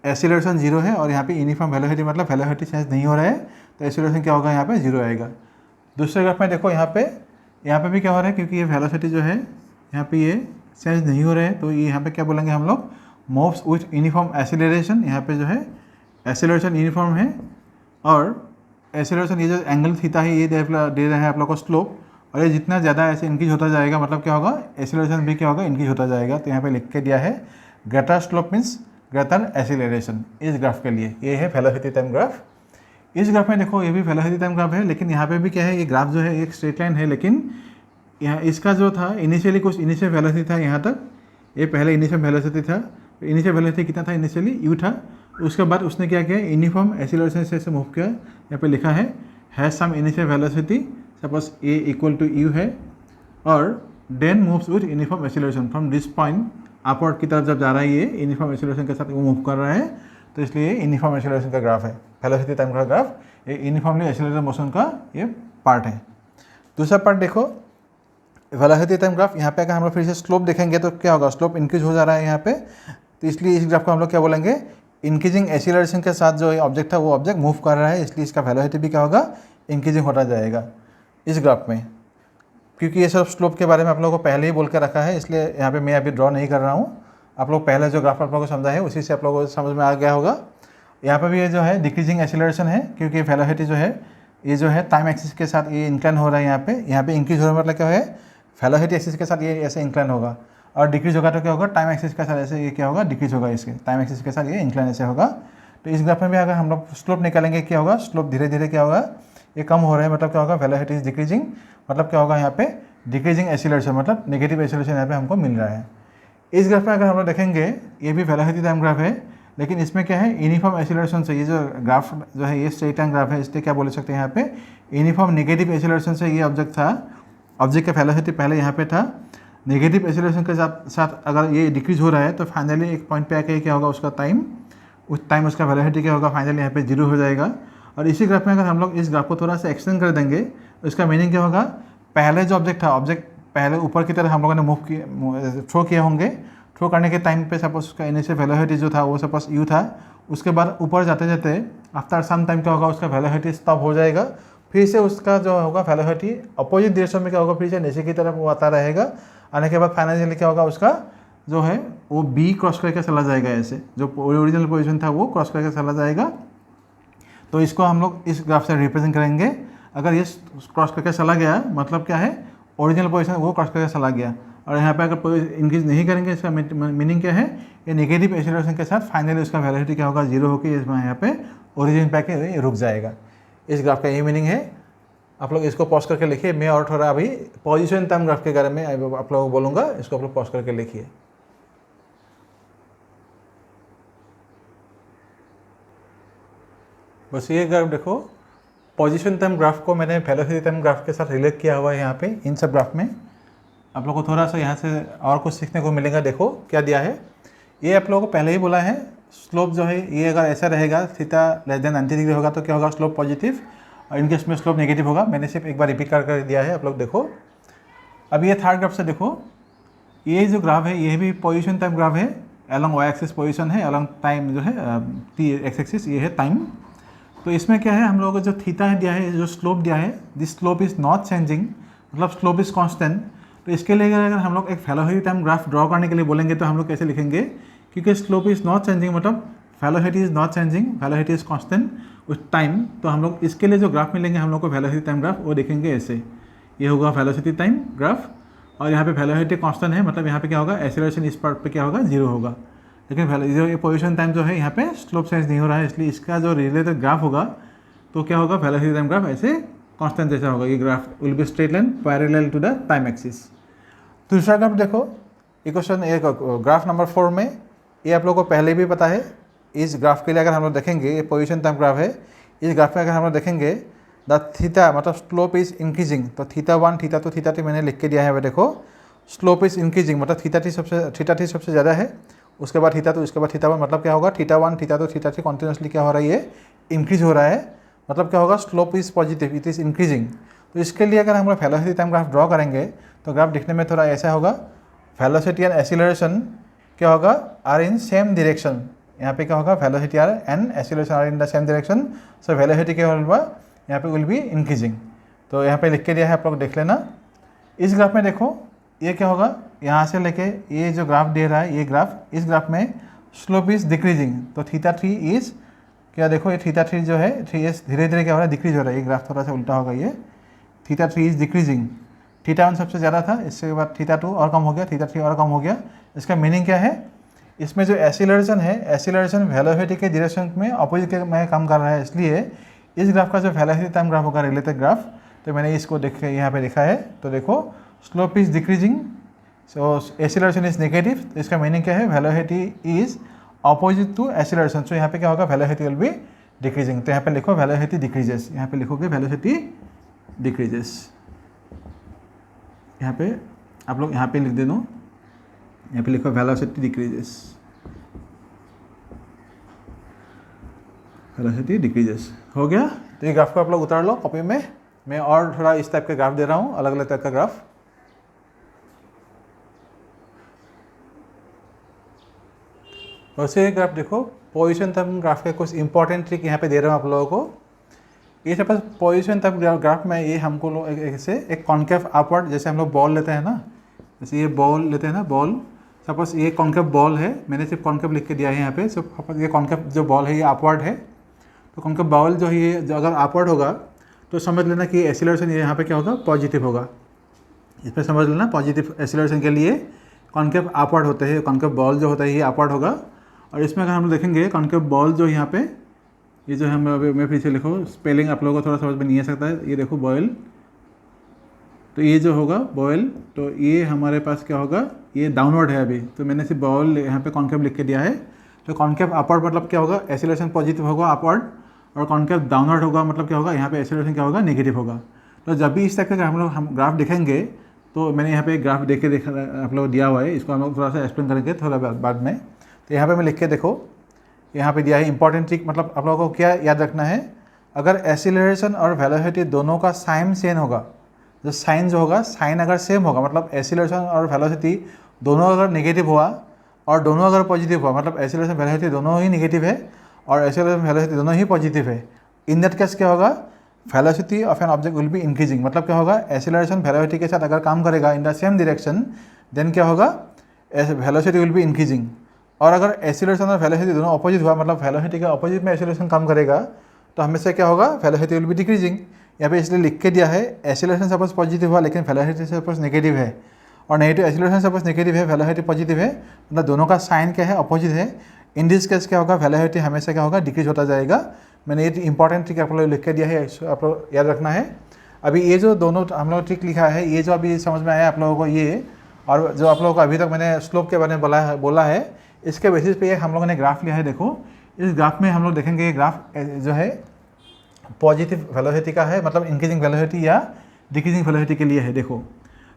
एक्सीलरेशन 0 है और यहाँ पे यूनिफॉर्म वेलोसिटी मतलब वेलोसिटी चेंज नहीं हो रहा है, तो एक्सीलरेशन क्या होगा, यहाँ पे 0 आएगा। दूसरे ग्राफ में देखो, यहाँ पे भी क्या हो रहा है, क्योंकि ये वेलोसिटी जो है यहाँ पे ये चेंज नहीं हो रहा है, तो ये यहाँ पे क्या बोलेंगे हम लोग, मूव्स विथ यूनिफॉर्म एक्सीलरेशन। यहाँ पे जो है एक्सीलरेशन यूनिफॉर्म है, और एक्सीलरेशन ये जो एंगल थीटा है ये दे रहा है आप लोग को स्लोप, और ये जितना ज़्यादा ऐसे इंक्रीज होता जाएगा मतलब क्या होगा, एक्सीलरेशन भी क्या होगा, इंक्रीज होता जाएगा। तो यहाँ पे लिख के दिया है greater slope means greater acceleration इस ग्राफ के लिए। ये है वेलोसिटी टाइम ग्राफ। इस ग्राफ में देखो, ये भी वेलोसिटी टाइम ग्राफ है, लेकिन यहाँ पे भी क्या है, ये ग्राफ जो है एक स्ट्रेट लाइन है, लेकिन यहाँ इसका जो था इनिशियली कुछ इनिशियल वेलोसिटी था यहाँ तक, ये पहले इनिशियल वेलोसिटी था। इनिशियल वेलोसिटी कितना था, इनिशियली u था। उसके बाद उसने क्या किया, यूनिफॉर्म एक्सीलरेशन से मूव किया। यहाँ पे लिखा है some initial velocity, suppose a equal to u है, और then moves with uniform acceleration from this point upward की तरफ जब जा रहा है, ये यूनिफॉर्म एक्सीलरेशन के साथ वो मूव कर रहा है, तो इसलिए यूनिफॉर्म एक्सीलरेशन का ग्राफ है वेलोसिटी टाइम का ग्राफ। ये यूनिफॉर्मली एक्सीलरेटेड मोशन का ये पार्ट है। दूसरा पार्ट देखो, वेलोसिटी टाइम ग्राफ, यहाँ पे अगर हम लोग फिर से स्लोप देखेंगे तो क्या होगा, स्लोप इंक्रीज हो जा रहा है यहाँ पे, तो इसलिए इस ग्राफ को हम लोग क्या बोलेंगे, इंक्रीजिंग एक्सीलरेशन के साथ जो ऑब्जेक्ट था वो ऑब्जेक्ट मूव कर रहा है, इसलिए इसका वेलोसिटी भी क्या होगा, इंक्रीजिंग होता जाएगा इस ग्राफ में। क्योंकि ये सब स्लोप के बारे में आप लोगों को पहले ही बोल के रखा है, इसलिए यहाँ पे मैं अभी ड्रॉ नहीं कर रहा हूँ। आप लोग पहले जो ग्राफ आप लोगों को समझा है उसी से आप लोगों को समझ में आ गया होगा। यहाँ पे भी ये जो है डिक्रीजिंग एक्सीलरेशन है, क्योंकि वेलोसिटी जो है ये जो है टाइम एक्सिस के साथ ये इंक्लाइन हो रहा है, यहाँ पे इंक्रीज हो रहा है, मतलब क्या है, वेलोसिटी एक्सिस के साथ ये ऐसे इंक्लाइन होगा, और डिक्रीज होगा तो क्या होगा, टाइम एक्सिस के साथ ऐसे ये क्या होगा, डिक्रीज होगा, इसके टाइम एक्सिस के साथ ये इंक्लाइन ऐसे होगा। तो इस ग्राफ में भी अगर हम लोग स्लोप निकालेंगे क्या होगा, स्लोप धीरे धीरे क्या होगा, ये कम हो रहा है, मतलब क्या होगा, वेलोसिटी इज डिक्रीजिंग, मतलब क्या होगा, यहाँ पे डिक्रीजिंग एक्सीलरेशन मतलब नेगेटिव एक्सीलरेशन यहाँ पे हमको मिल रहा है। इस ग्राफ में अगर हम लोग देखेंगे, ये भी वेलोसिटी टाइम ग्राफ है, लेकिन इसमें क्या है, यूनिफॉर्म एक्सीलरेशन से, ये जो ग्राफ जो है ये स्ट्रेट लाइन ग्राफ है, इसलिए क्या बोल सकते हैं यहाँ पे, यूनिफॉर्म नेगेटिव एक्सीलरेशन से ये ऑब्जेक्ट था, ऑब्जेक्ट का वेलोसिटी पहले यहाँ पे था, नेगेटिव एक्सीलरेशन के साथ अगर ये डिक्रीज हो रहा है, तो फाइनली एक पॉइंट पे आके क्या होगा, उसका टाइम, उस टाइम उसका वेलोसिटी क्या होगा, फाइनली यहाँ पे 0 हो जाएगा। और इसी ग्राफ में अगर हम लोग इस ग्राफ को थोड़ा सा एक्सटेंड कर देंगे, तो इसका मीनिंग क्या होगा, पहले जो ऑब्जेक्ट था, ऑब्जेक्ट पहले ऊपर की तरफ हम लोगों ने मूव किए, थ्रो किए होंगे, थ्रो करने के टाइम पे सपोज उसका इनिशियल वेलोसिटी जो था वो सपोज u था, उसके बाद ऊपर जाते जाते आफ्टर सम टाइम क्या होगा, उसका वेलोसिटी स्टॉप हो जाएगा, फिर से उसका जो होगा वेलोसिटी अपोजिट डायरेक्शन में क्या होगा, फिर से नीचे की तरफ वो आता रहेगा, आने के बाद फाइनली क्या होगा, उसका जो है वो b क्रॉस करके चला जाएगा, ऐसे जो ओरिजिनल पोजीशन था वो क्रॉस करके चला जाएगा। तो इसको हम लोग इस ग्राफ से रिप्रेजेंट करेंगे, अगर ये क्रॉस करके चला गया मतलब क्या है, ओरिजिनल पोजीशन वो क्रॉस करके चला गया, और यहाँ पे अगर इंक्रीज नहीं करेंगे, इसका मीनिंग क्या है, ये नेगेटिव एक्सीलरेशन के साथ फाइनली उसका वेलोसिटी क्या होगा, 0 होकर इसमें यहाँ पे ओरिजिन पे आके रुक जाएगा। इस ग्राफ का यही मीनिंग है। आप लोग इसको पॉज करके लिखिए, मैं और थोड़ा अभी पोजीशन टाइम ग्राफ के बारे में आप लोगों को बोलूँगा, इसको आप लोग पॉज करके लिखिए। बस ये ग्राफ देखो, पोजीशन टाइम ग्राफ को मैंने वेलोसिटी टाइम ग्राफ के साथ रिलेट किया हुआ है यहाँ पे, इन सब ग्राफ में आप लोगों को थोड़ा सा यहाँ से और कुछ सीखने को मिलेगा। देखो क्या दिया है, ये आप लोगों को पहले ही बोला है, स्लोप जो है ये अगर ऐसा रहेगा, थीटा लेस देन 90 डिग्री होगा तो क्या होगा, स्लोप पॉजिटिव, और इनकेस में स्लोप नेगेटिव होगा। मैंने सिर्फ एक बार रिपीट कर दिया है, आप लोग देखो। अब ये थर्ड ग्राफ से देखो, ये जो ग्राफ है ये भी पोजीशन टाइम ग्राफ है, अलॉन्ग वाई एक्सिस पोजीशन है, अलॉन्ग टाइम जो है टी एक्स एक्सिस ये है टाइम। तो इसमें क्या है, हम लोगों को जो थीटा है दिया है, जो स्लोप दिया है, this slope is not changing, मतलब स्लोप इज़ कांस्टेंट। तो इसके लिए अगर हम लोग एक वेलोसिटी टाइम ग्राफ ड्रॉ करने के लिए बोलेंगे तो हम लोग कैसे लिखेंगे, क्योंकि स्लोप इज़ नॉट चेंजिंग मतलब velocity is not changing, velocity is constant उस टाइम। तो हम लोग इसके लिए जो ग्राफ मिलेंगे हम लोग को वेलोसिटी टाइम ग्राफ, वो देखेंगे ऐसे, ये होगा वेलोसिटी टाइम ग्राफ, और यहाँ पे वेलोसिटी कांस्टेंट है, मतलब यहाँ पे क्या होगा, एक्सीलरेशन इस पार्ट पे क्या होगा, 0 होगा। लेकिन जो ये पोजीशन टाइम जो है यहाँ पे स्लोप चेंज नहीं हो रहा है, इसलिए इसका जो रिलेटेड ग्राफ होगा तो क्या होगा, वेलोसिटी टाइम ग्राफ ऐसे कांस्टेंट जैसा होगा। ये graph will be straight line parallel to the time axis. दूसरा ग्राफ देखो, इक्वेशन एक ग्राफ नंबर 4 में ये आप लोगों को पहले भी पता है। इस ग्राफ के लिए अगर हम लोग देखेंगे, ये पोजीशन टाइम ग्राफ है, इस ग्राफ में अगर हम लोग देखेंगे द थीटा मतलब स्लोप इज इंक्रीजिंग, तो थीटा 1 थीटा 2 थीटा 3 मैंने लिख के दिया है। देखो स्लोप इज इंक्रीजिंग मतलब थीटा थ्री सबसे ज़्यादा है, उसके बाद थीटा 2, उसके बाद थीटा 1, मतलब क्या होगा थीटा 1 थीटा 2 थीटा 3 कॉन्टिन्यूसली क्या हो रहा है, ये इंक्रीज हो रहा है, मतलब क्या होगा slope is positive, it is increasing. तो इसके लिए अगर हम लोग वेलोसिटी टाइम ग्राफ ड्रॉ करेंगे तो ग्राफ दिखने में थोड़ा ऐसा होगा। वेलोसिटी एंड एक्सीलरेशन क्या होगा, आर इन सेम डायरेक्शन। यहाँ पे क्या होगा, velocity are and acceleration are in the same direction, so velocity क्या होगा यहाँ पे विल बी इंक्रीजिंग। तो यहाँ पे लिख के दिया है, आप लोग देख लेना। इस ग्राफ में देखो ये क्या होगा, यहाँ से लेके ये जो ग्राफ दे रहा है, ये ग्राफ, इस ग्राफ में स्लोप इज डिक्रीजिंग, तो थीटा 3 इज क्या, देखो ये थीटा 3 जो है 3 धीरे धीरे क्या हो रहा है, डिक्रीज हो रहा है। ये ग्राफ थोड़ा सा उल्टा होगा, ये थीटा 3 इज डिक्रीजिंग। थीटा 1 सबसे ज़्यादा था, इसके बाद थीटा 2 और कम हो गया, थीटा 3 और कम हो गया। इसका मीनिंग क्या है, इसमें जो एक्सीलरेशन है, एक्सीलरेशन वेलोसिटी के डायरेक्शन में अपोजिट में काम कर रहा है, इसलिए इस ग्राफ का जो वेलोसिटी टाइम ग्राफ होगा रिलेटेड ग्राफ, तो मैंने इसको देख यहाँ पे लिखा है। तो देखो slope is decreasing, so acceleration is negative, तो इसका मीनिंग क्या है, velocity is opposite to acceleration, so यहाँ पे क्या होगा, वेलोसिटी विल बी डिक्रीजिंग। तो यहाँ पे लिखो वेलोसिटी डिक्रीजेस, यहाँ पे लिखोगे वेलोसिटी डिक्रीजेस, यहाँ पे आप लोग यहाँ पे लिख दे दो, यहाँ पे लिखो वेलोसिटी डिक्रीजेस, वेलोसिटी डिक्रीजेस। हो गया। तो ये ग्राफ को आप लोग उतार लो कॉपी में। मैं और थोड़ा इस टाइप का ग्राफ दे रहा हूँ, अलग अलग टाइप का ग्राफ। वैसे ग्राफ देखो, पोजीशन टाइम ग्राफ के कुछ इंपॉर्टेंट ट्रिक यहाँ पे दे रहा हूँ आप लोगों को। ये सपोज पोजीशन टाइम ग्राफ में ये हमको लोग ऐसे एक कॉन्केव अपवर्ड, जैसे हम लोग बॉल लेते हैं ना, जैसे ये बॉल लेते हैं ना, बॉल सपोज ये कॉन्केव बॉल है, मैंने सिर्फ कॉन्केव लिख के दिया है यहाँ पे। सपोज ये कॉन्केव जो बॉल है ये अपवर्ड है, तो कॉन्केव बॉल जो है ये जो अगर अपवर्ड होगा तो समझ लेना कि एक्सीलरेशन ये यहाँ पे क्या होगा, पॉजिटिव होगा। इस पर समझ लेना पॉजिटिव एक्सीलरेशन के लिए कॉन्केव अपवर्ड होते हैं, कॉन्केव बॉल जो होता है ये अपवर्ड होगा। और इसमें अगर हम देखेंगे कॉन्केव बॉल जो यहाँ पे, ये जो हम मैं फिर से लिखो, स्पेलिंग आप लोगों को थोड़ा समझ में नहीं आ सकता है। ये देखो बॉयल, तो ये जो होगा बॉयल, तो ये हमारे पास क्या होगा, ये डाउनवर्ड है अभी, तो मैंने सिर्फ बॉल यहाँ पे कॉन्केव लिख के दिया है। तो कॉन्केव अपवर्ड मतलब क्या होगा, एक्सीलरेशन पॉजिटिव होगा अपवर्ड, और कॉन्केव डाउनवर्ड होगा मतलब क्या होगा, यहाँ पे एक्सीलरेशन क्या होगा, नेगेटिव होगा। तो जब भी इस तरह का हम ग्राफ दिखेंगे, तो मैंने यहाँ पे ग्राफ देख के आप लोग दिया हुआ है, इसको हम लोग थोड़ा सा एक्सप्लेन करेंगे थोड़ा बाद में। तो यहाँ पे मैं लिख के देखो, यहाँ पे दिया है इंपॉर्टेंट ट्रिक, मतलब आप लोगों को क्या याद रखना है, अगर एक्सीलरेशन और वेलोसिटी दोनों का साइन सेम होगा, जो साइन जो होगा, साइन अगर सेम होगा मतलब एक्सीलरेशन और वेलोसिटी दोनों अगर नेगेटिव हुआ और दोनों अगर पॉजिटिव हुआ, मतलब एक्सीलरेशन वेलोसिटी दोनों ही नेगेटिव है और एक्सीलरेशन वेलोसिटी दोनों ही पॉजिटिव है, इन दैट केस क्या होगा, velocity of an object will be increasing. मतलब क्या होगा, एक्सीलरेशन वेलोसिटी के साथ अगर काम करेगा in the same direction, then क्या होगा, वेलोसिटी विल बी इंक्रीजिंग। और अगर एक्सीलरेशन और वेलोसिटी दोनों अपोजिट हुआ, मतलब वेलोसिटी के अपोजिट में एक्सीलरेशन काम करेगा, तो हमेशा क्या होगा, वेलोसिटी विल बी डिक्रीजिंग। यहाँ पे इसलिए लिख के दिया है, एक्सीलरेशन सपोज पॉजिटिव हुआ लेकिन वेलोसिटी सपोज नेगेटिव है, और नेगेटिव एक्सीलरेशन सपोज नेगेटिव है, वेलोसिटी पॉजिटिव है, मतलब दोनों का साइन क्या है, अपोजिट है। इन दिस केस क्या होगा, वेलोसिटी हमेशा क्या होगा, डिक्रीज होता जाएगा। मैंने ये इंपॉर्टेंट ट्रिक आप लोग लिख के दिया है, आप लोग याद रखना है। अभी ये जो दोनों हम लोग ट्रिक लिखा है, ये जो अभी समझ में आया आप लोगों को, ये और जो आप लोगों को अभी तक मैंने स्लोप के बारे में बोला है, इसके बेसिस पे हम लोगों ने ग्राफ लिया है। देखो इस ग्राफ में हम लोग देखेंगे, ये ग्राफ जो है पॉजिटिव वेलोसिटी का है, मतलब इंक्रीजिंग वेलोसिटी या डिक्रीजिंग वेलोसिटी के लिए है। देखो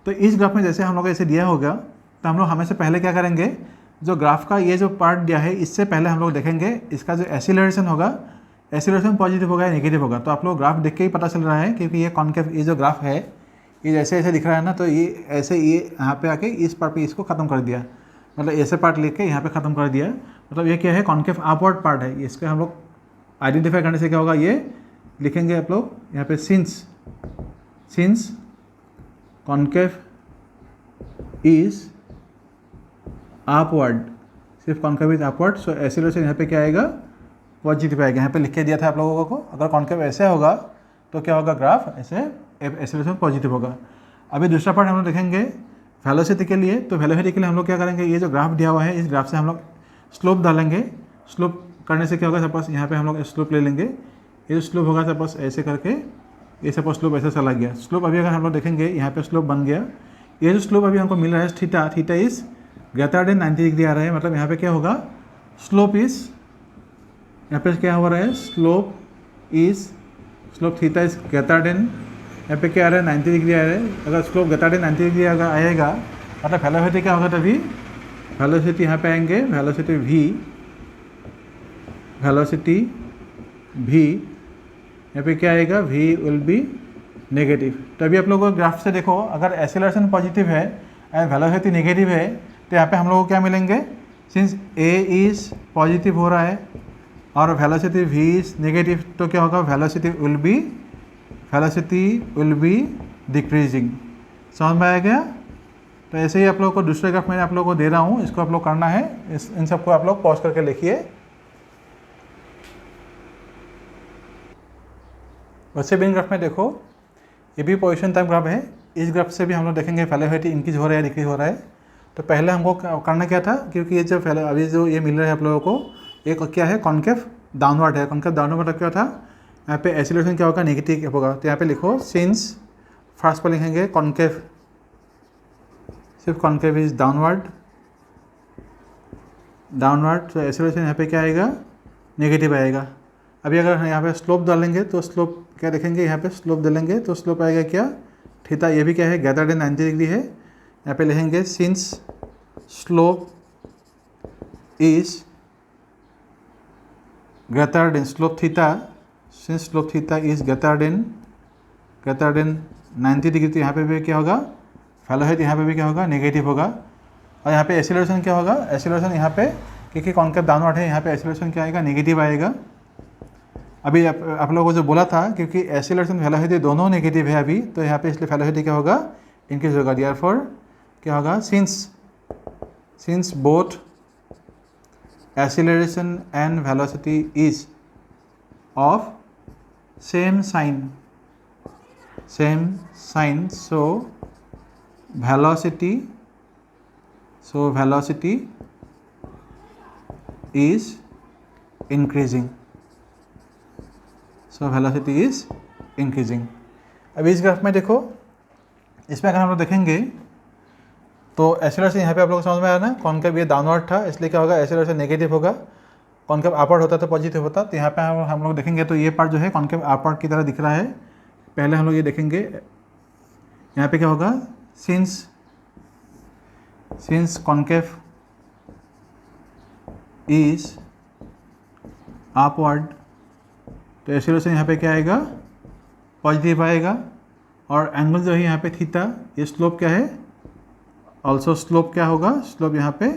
तो इस ग्राफ में जैसे हम लोग ऐसे दिया होगा, तो हम लोग हमेशा पहले क्या करेंगे, जो ग्राफ का ये जो पार्ट दिया है, इससे पहले हम लोग देखेंगे इसका जो एक्सीलरेशन होगा, एक्सीलरेशन पॉजिटिव होगा या नेगेटिव होगा। तो आप लोग ग्राफ देख के ही पता चल रहा है, क्योंकि ये कॉन्केव ये जो ग्राफ है ये जैसे ऐसे दिख रहा है ना, तो ये ऐसे ये यहाँ पे आके इस पार्ट पे इसको ख़त्म कर दिया, मतलब ऐसे पार्ट लिख के यहाँ पे ख़त्म कर दिया। मतलब ये क्या है, कॉन्केव अपवर्ड पार्ट है। इसका हम लोग आइडेंटिफाई करने से क्या होगा, ये लिखेंगे आप लोग यहाँ पे, सिंस कॉन्केव इज अपवर्ड, सिर्फ concave is upward, so acceleration यहाँ पे क्या आएगा, पॉजिटिव आएगा। यहाँ पे लिख के दिया था आप लोगों को, अगर कॉन्केव ऐसे होगा तो क्या होगा, ग्राफ ऐसे एक्सीलरेशन पॉजिटिव होगा। अभी दूसरा पार्ट हम लोग देखेंगे वेलोसिटी के लिए। तो वेलोसिटी के लिए हम लोग क्या करेंगे, ये जो ग्राफ दिया हुआ है, इस ग्राफ से हम लोग स्लोप डालेंगे। स्लोप करने से क्या होगा, सपोज यहाँ पे हम लोग स्लोप ले लेंगे, ये जो स्लोप होगा सपोज ऐसे करके, ये सपोज स्लोप ऐसे चला गया। स्लोप अभी अगर हम लोग देखेंगे, यहाँ पे स्लोप बन गया। ये जो स्लोप अभी हमको मिल रहा है theta, theta is greater than 90 degree आ रहा है, मतलब यहाँ पे क्या होगा, स्लोप इज, यहाँ पे क्या हो रहा है, slope theta is greater then, यहाँ पे क्या आ रहा है 90 डिग्री आ रहा है। अगर स्लोप ग्रेटर देन 90 डिग्री अगर आएगा मतलब वेलोसिटी क्या होगा, तभी वेलोसिटी यहाँ पे आएंगे, वेलोसिटी v, यहाँ पे क्या आएगा, v विल बी नेगेटिव। तभी आप लोगों को ग्राफ से देखो, अगर एक्सेलरेशन पॉजिटिव है एंड वेलोसिटी नेगेटिव है तो यहाँ पे हम लोगों को क्या मिलेंगे, सिंस a इज पॉजिटिव हो रहा है और वेलोसिटी v इज नेगेटिव, तो क्या होगा, वेलोसिटी विल बी डिक्रीजिंग। समझ में आ गया। तो ऐसे ही आप लोगों को दूसरे ग्राफ में आप लोगों को दे रहा हूँ, इसको आप लोग करना है, इन सबको आप लोग पॉज करके लिखिए। वैसे भी इन ग्राफ में देखो, ये भी पोजीशन टाइम ग्राफ है, इस ग्राफ से भी हम लोग देखेंगे वेलोसिटी इंक्रीज हो रहा है डिक्रीज हो रहा है। तो पहले हमको करना क्या था, क्योंकि ये जो अभी जो ये मिल रहा है आप लोगों को, एक क्या है, कॉन्केव डाउनवर्ड है। कॉन्केव डाउनवर्ड मतलब क्या था, यहाँ पे एक्सीलरेशन क्या होगा, नेगेटिव होगा। तो यहाँ पे लिखो, सिंस फर्स्ट पर लिखेंगे कॉन्केव, सिर्फ कॉन्केव इज डाउनवर्ड, तो एक्सीलरेशन यहाँ पे क्या आएगा, नेगेटिव आएगा। अभी अगर यहाँ पे स्लोप डालेंगे तो स्लोप क्या देखेंगे, यहाँ पे स्लोप डालेंगे तो स्लोप आएगा क्या, थीटा। ये भी क्या है, ग्रेटर देन 90 डिग्री है। यहाँ पे लिखेंगे since slope is greater then, slope theta, since slope theta is greater than 90 degree, तो यहाँ पे भी क्या होगा, वेलोसिटी यहाँ पे भी क्या होगा, नेगेटिव होगा। और यहाँ पे एक्सीलरेशन क्या होगा, एक्सीलरेशन यहाँ पे क्योंकि कॉन्केव डाउनवर्ड है, यहाँ पे एक्सीलरेशन क्या आएगा, नेगेटिव आएगा। अभी आप लोगों को जो बोला था, क्योंकि एक्सीलरेशन वेलोसिटी दोनों नेगेटिव है अभी, तो यहाँ पे इसलिए वेलोसिटी क्या होगा, इंक्रीज होगा। देयरफॉर क्या होगा, since both acceleration and velocity is of same sign, so velocity is increasing, अभी इस ग्राफ में देखो, इसमें अगर हम लोग देखेंगे तो एक्सीलरेशन यहाँ पे आप लोग को समझ में आ रहा है ना, कॉन्केव ये डाउनवर्ड था इसलिए क्या होगा, एक्सीलरेशन नेगेटिव होगा। कॉन्केव अपवर्ड होता तो पॉजिटिव होता। तो यहाँ पे हम लोग देखेंगे तो ये पार्ट जो है कॉन्केव अपवर्ड की तरह दिख रहा है। पहले हम लोग ये देखेंगे, यहाँ पे क्या होगा, सिंस कॉन्केव इज अपवर्ड, तो एक्सीलरेशन यहाँ पे क्या आएगा, पॉजिटिव आएगा। और एंगल जो है यहाँ पे थीटा, ये स्लोप क्या है, ऑल्सो स्लोप क्या होगा, स्लोप यहाँ पे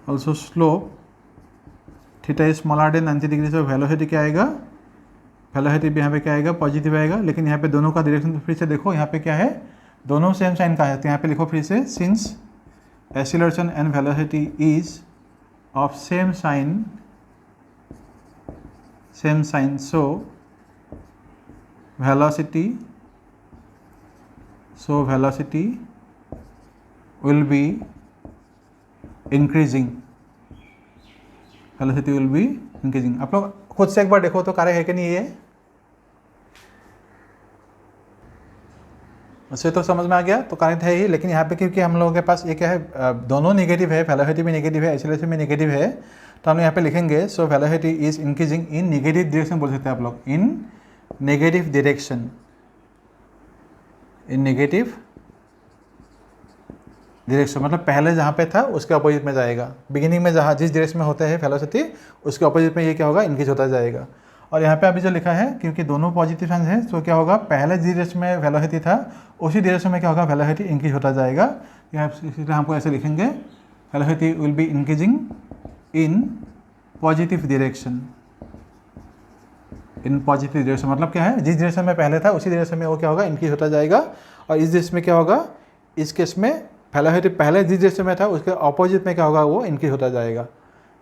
also slope theta is smaller than 90 degree, से वेलोसिटी क्या आएगा, वेलोसिटी भी यहाँ पे क्या आएगा, पॉजिटिव आएगा। लेकिन यहाँ पे दोनों का डायरेक्शन फिर से देखो, यहाँ पे क्या है, दोनों सेम साइन का है। तो यहाँ पे लिखो फिर से, since acceleration and velocity is of same sign, so velocity will be increasing, आप लोग खुद से एक बार देखो तो कार्य है कि नहीं, ये उससे तो समझ में आ गया, तो कार्य है ही। लेकिन यहाँ पे क्योंकि हम लोगों के पास ये क्या है, दोनों नेगेटिव है, वेलोसिटी भी नेगेटिव है, एक्सीलरेशन भी नेगेटिव है, तो हम यहाँ पे लिखेंगे, सो velocity is increasing in negative direction, बोल सकते हैं आप लोग, इन नेगेटिव डायरेक्शन, मतलब पहले जहाँ पे था उसके अपोजिट में जाएगा। बिगिनिंग में जहाँ जिस डायरेक्शन में होता है वेलोसिटी, उसके अपोजिट में ये क्या होगा, इंक्रीज होता जाएगा। और यहाँ पे अभी जो लिखा है, क्योंकि दोनों पॉजिटिव साइन है, तो क्या होगा, पहले जिस डायरेक्शन में वेलोसिटी था उसी डायरेक्शन में क्या होगा, वेलोसिटी इंक्रीज होता जाएगा। इसलिए हमको ऐसे लिखेंगे, velocity will be increasing in positive direction, मतलब क्या है, जिस डायरेक्शन में पहले था उसी डायरेक्शन में वो क्या होगा, इंक्रीज होता जाएगा। और इस डायरेक्शन में क्या होगा, इस केस में वेलोसिटी पहले जिस डायरेक्शन में था उसके ऑपोजिट में क्या होगा, वो इंक्रीज होता जाएगा।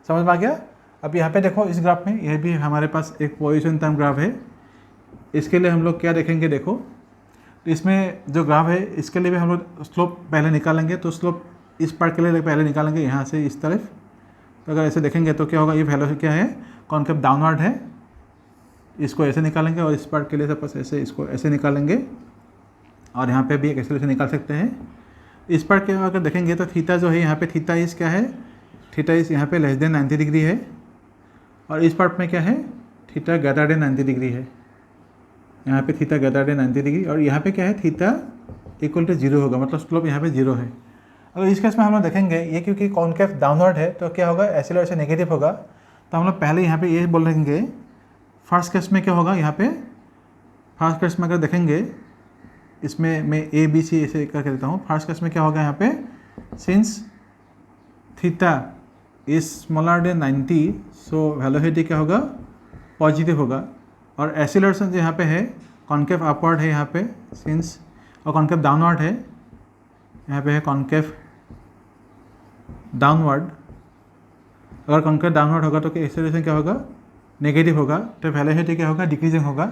समझ में आ गया। अब यहाँ पे देखो, इस ग्राफ में यह भी हमारे पास एक पोजीशन टाइम ग्राफ है। इसके लिए हम लोग क्या देखेंगे, देखो, तो इसमें जो ग्राफ है इसके लिए भी हम लोग स्लोप पहले निकालेंगे। तो स्लोप इस पार्ट के लिए पहले निकालेंगे यहाँ से इस तरफ। तो अगर ऐसे देखेंगे तो क्या होगा, ये वेलोसिटी क्या है, कॉन्केव डाउनवर्ड है, इसको ऐसे निकालेंगे। और इस पार्ट के लिए सपोज ऐसे, इसको ऐसे निकालेंगे। और यहाँ पे भी एक एक्सीलरेशन निकाल सकते हैं। इस पर क्या अगर देखेंगे तो थीटा जो है यहाँ पे थीटा इस क्या है, थीटा इस यहाँ पे लेस देन 90 डिग्री है, और इस पार्ट में क्या है, थीटा ग्रेटर देन 90 डिग्री है। यहाँ पे थीटा ग्रेटर देन 90 डिग्री, और यहाँ पे क्या है, थीटा इक्वल टू 0 होगा, मतलब स्लोप यहाँ पे 0 है। अगर इस केस में हम लोग देखेंगे ये क्योंकि कॉन्केव डाउनवर्ड है तो क्या होगा, एक्सीलरेशन नेगेटिव होगा। तो हम लोग पहले यहाँ पे ये बोलेंगे फर्स्ट केस में क्या होगा, यहाँ पे फर्स्ट केस में अगर देखेंगे, इसमें मैं ए बी सी ऐसे करके देता हूँ। फर्स्ट केस में क्या होगा, यहाँ पे since theta is smaller than 90, so velocity क्या होगा, पॉजिटिव होगा। और एक्सीलरेशन जो यहाँ पे है कॉन्केव अपवर्ड है यहाँ पे सिंस, और कॉन्केव डाउनवर्ड है यहाँ पे है कॉन्केव डाउनवर्ड। अगर कॉन्केव डाउनवर्ड होगा तो एक्सीलरेशन क्या होगा, नेगेटिव होगा, तो वेलोसिटी क्या होगा, डिक्रीजिंग होगा।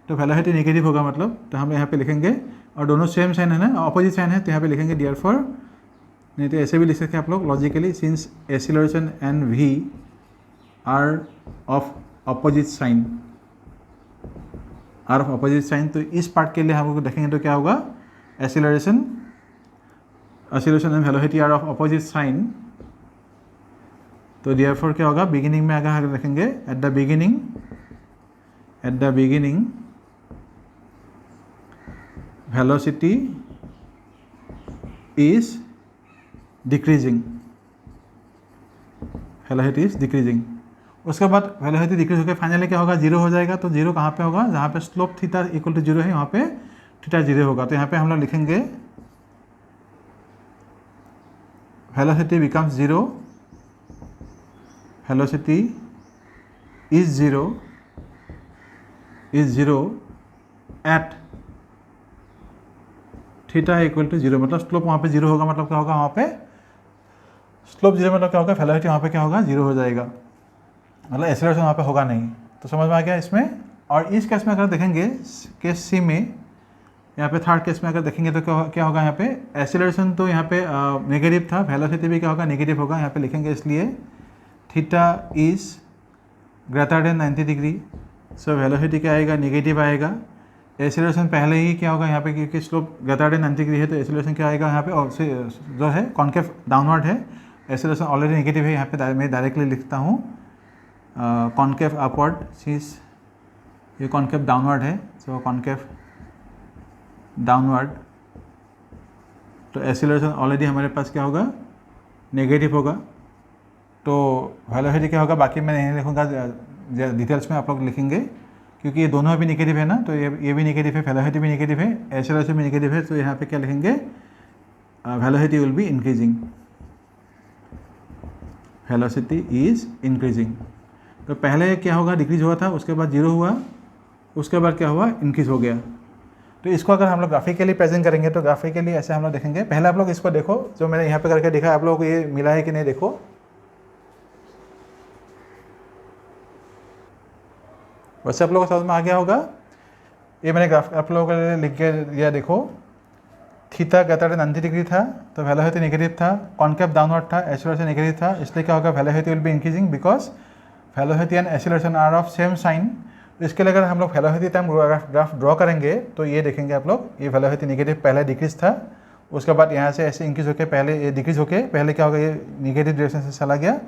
तो वेलोसिटी नेगेटिव होगा मतलब, तो हम यहाँ पे लिखेंगे, और दोनों सेम साइन है ना, ऑपोजिट साइन है, तो यहाँ पे लिखेंगे डियरफॉर, नहीं तो ऐसे भी लिख सकते हैं आप लोग logically, since acceleration and V are of opposite sign, are of opposite sign. तो इस पार्ट के लिए हम लोग देखेंगे तो क्या होगा, acceleration and velocity are of opposite sign. तो डियरफॉर क्या होगा, बिगिनिंग में अगर देखेंगे, at the beginning velocity is decreasing, velocity is decreasing. उसके बाद वेलोसिटी डिक्रीज होकर फाइनली क्या होगा, 0 हो जाएगा। तो 0 कहाँ पे होगा, जहाँ पे स्लोप थीटा इक्वल टू 0 है वहाँ पे थीटा 0 होगा। तो यहाँ पे हम लोग लिखेंगे velocity becomes 0, velocity is 0 at theta equal to 0, मतलब स्लोप वहाँ पे 0 होगा, मतलब क्या होगा, वहाँ पे स्लोप 0 मतलब क्या होगा, वेलोसिटी वहाँ पे क्या होगा, 0 हो जाएगा, मतलब एक्सीलरेशन वहाँ पे होगा नहीं। तो समझ में आ गया इसमें। और इस केस में अगर देखेंगे, केस सी में, यहाँ पे थर्ड केस में अगर देखेंगे तो क्या होगा, यहाँ पे एक्सीलरेशन तो यहाँ पे नेगेटिव था, वेलोसिटी भी क्या होगा, नेगेटिव होगा। यहाँ पे लिखेंगे इसलिए theta is greater than 90 degree, so velocity क्या आएगा, नेगेटिव आएगा। एक्सीलरेशन पहले ही क्या होगा यहाँ पे, क्योंकि स्लोप ग्रेटर देन 90 डिग्री है, तो एक्सीलरेशन क्या आएगा यहाँ पे, और जो है कॉन्केव डाउनवर्ड है, एक्सीलरेशन ऑलरेडी नेगेटिव है। यहाँ पे मैं डायरेक्टली लिखता हूँ कॉन्केव अपवर्ड, सिंस ये कॉन्केव डाउनवर्ड है, सो कॉन्केव डाउनवर्ड, तो एक्सीलरेशन ऑलरेडी हमारे पास क्या होगा, नेगेटिव होगा। तो वेलोसिटी क्या होगा, बाकी मैं नहीं लिखूँगा, डिटेल्स में आप लोग लिखेंगे, क्योंकि ये दोनों भी नेगेटिव है ना, तो ये भी नेगेटिव है, वेलोसिटी भी नेगेटिव है, एक्सीलरेशन भी नेगेटिव है। तो यहाँ पे क्या लिखेंगे, velocity will be increasing, velocity is increasing. तो पहले क्या होगा, डिक्रीज हुआ था, उसके बाद 0 हुआ, उसके बाद क्या हुआ, इंक्रीज हो गया। तो इसको अगर हम लोग ग्राफिकली प्रेजेंट करेंगे तो ग्राफिकली ऐसे हम लोग देखेंगे। पहले आप लोग इसको देखो, जो मैंने यहाँ पे करके दिखा, आप लोगों को ये मिला है कि नहीं, देखो। वैसे आप लोगों को समझ में आ गया होगा। ये मैंने ग्राफ आप लोगों को लिख के दिया, देखो थीटा ग्रेटर देन 90 डिग्री था, तो वेलोसिटी नेगेटिव था, कॉन्केव डाउनवर्ड था, एक्सीलरेशन नेगेटिव था, इसलिए क्या होगा, velocity will be increasing because velocity and acceleration are of same sine. तो इसके लिए अगर हम लोग वेलोसिटी टाइम ग्राफ ड्रॉ करेंगे तो ये देखेंगे आप लोग, ये वेलोसिटी नेगेटिव पहले डिक्रीज था, उसके बाद यहाँ से ऐसे इंक्रीज होकर पहले ये डिक्रीज होकर पहले क्या होगा, ये नेगेटिव डायरेक्शन से चला गया,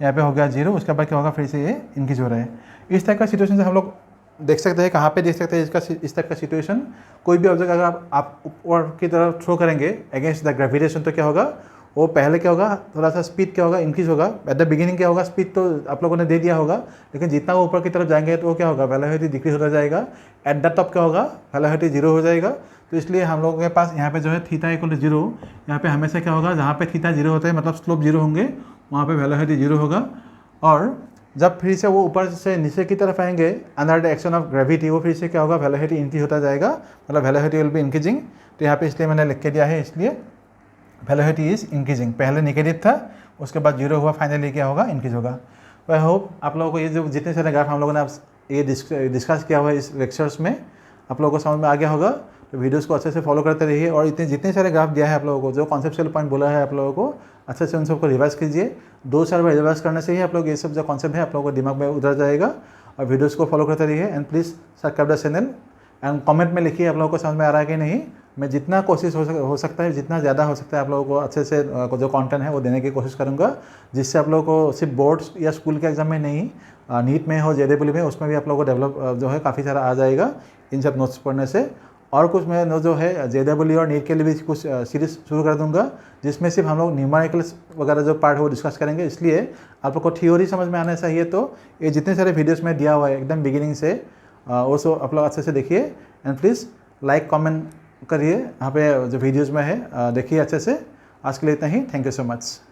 यहाँ पे हो गया 0, उसके बाद क्या होगा, फिर से ये इंक्रीज हो रहा है। इस टाइप का सिचुएशन से हम लोग देख सकते हैं, कहाँ पे देख सकते हैं इसका, इस टाइप का सिचुएशन। कोई भी ऑब्जेक्ट अगर आप ऊपर की तरफ थ्रो करेंगे अगेंस्ट द ग्रेविटेशन, तो क्या होगा, वो पहले क्या होगा, थोड़ा सा स्पीड क्या होगा, इंक्रीज होगा। एट द बिगिनिंग क्या होगा, स्पीड तो आप लोगों ने दे दिया होगा, लेकिन जितना वो ऊपर की तरफ जाएंगे तो वो क्या होगा, वेलोसिटी डिक्रीज होता जाएगा। एट द टॉप क्या होगा, वेलोसिटी 0 हो जाएगा। तो इसलिए हम लोगों के पास यहाँ पे जो है थीटा इक्वल टू 0, यहाँ पे हमेशा क्या होगा, जहाँ पे थीटा 0 होता है मतलब स्लोप 0 होंगे, वहाँ पे वेलोसिटी 0 होगा। और जब फिर से वो ऊपर से नीचे की तरफ आएंगे under the action of gravity, वो फिर से क्या होगा, वेलोसिटी इंक्रीज होता जाएगा, मतलब वेलोसिटी विल बी इंक्रीजिंग। तो यहाँ पे इसलिए मैंने लिख के दिया है, इसलिए वेलोसिटी इज इंक्रीजिंग, पहले नेगेटिव था, उसके बाद 0 हुआ, फाइनली क्या होगा, इंक्रीज होगा। तो आई होप आप लोगों को ये जो जितने सारे ग्राफ हम लोगों ने ये डिस्कस किया हुआ है इस लेक्चर्स में, आप लोगों को समझ में आ गया होगा। तो वीडियोस को अच्छे से फॉलो करते रहिए, और जितने सारे ग्राफ दिया है आप लोगों को, जो कॉन्सेप्चुअल पॉइंट बोला है आप लोगों को, अच्छे से उन सबको रिवाइज कीजिए। 2-4 बार रिवाइज करने से ही आप लोग ये सब जो कॉन्सेप्ट है आप लोगों को दिमाग में उतर जाएगा। और वीडियोस को फॉलो करते रहिए, and please subscribe the channel, and comment में लिखिए आप लोगों को समझ में आ रहा है कि नहीं। मैं जितना कोशिश हो सकता है, जितना ज़्यादा हो सकता है आप लोगों को अच्छे से जो कंटेंट है वो देने की कोशिश करूँगा, जिससे आप लोगों को सिर्फ बोर्ड्स या स्कूल के एग्ज़ाम में नहीं, नीट में हो, JEE में, उसमें भी आप लोगों को डेवलप जो है काफ़ी सारा आ जाएगा इन सब नोट्स पढ़ने से। और कुछ मैं जो है JEE और नीट के लिए भी कुछ सीरीज़ शुरू कर दूंगा, जिसमें सिर्फ हम लोग न्यूमेरिकल्स वगैरह जो पार्ट है वो डिस्कस करेंगे। इसलिए आप लोग को थ्योरी समझ में आना चाहिए, तो ये जितने सारे वीडियोस में दिया हुआ है एकदम बिगिनिंग से, वो सब आप लोग अच्छे से देखिए। एंड प्लीज़ लाइक कमेंट करिए यहाँ पे जो वीडियोज़ में है, देखिए अच्छे से। आज के लिए इतना ही। Thank you so much.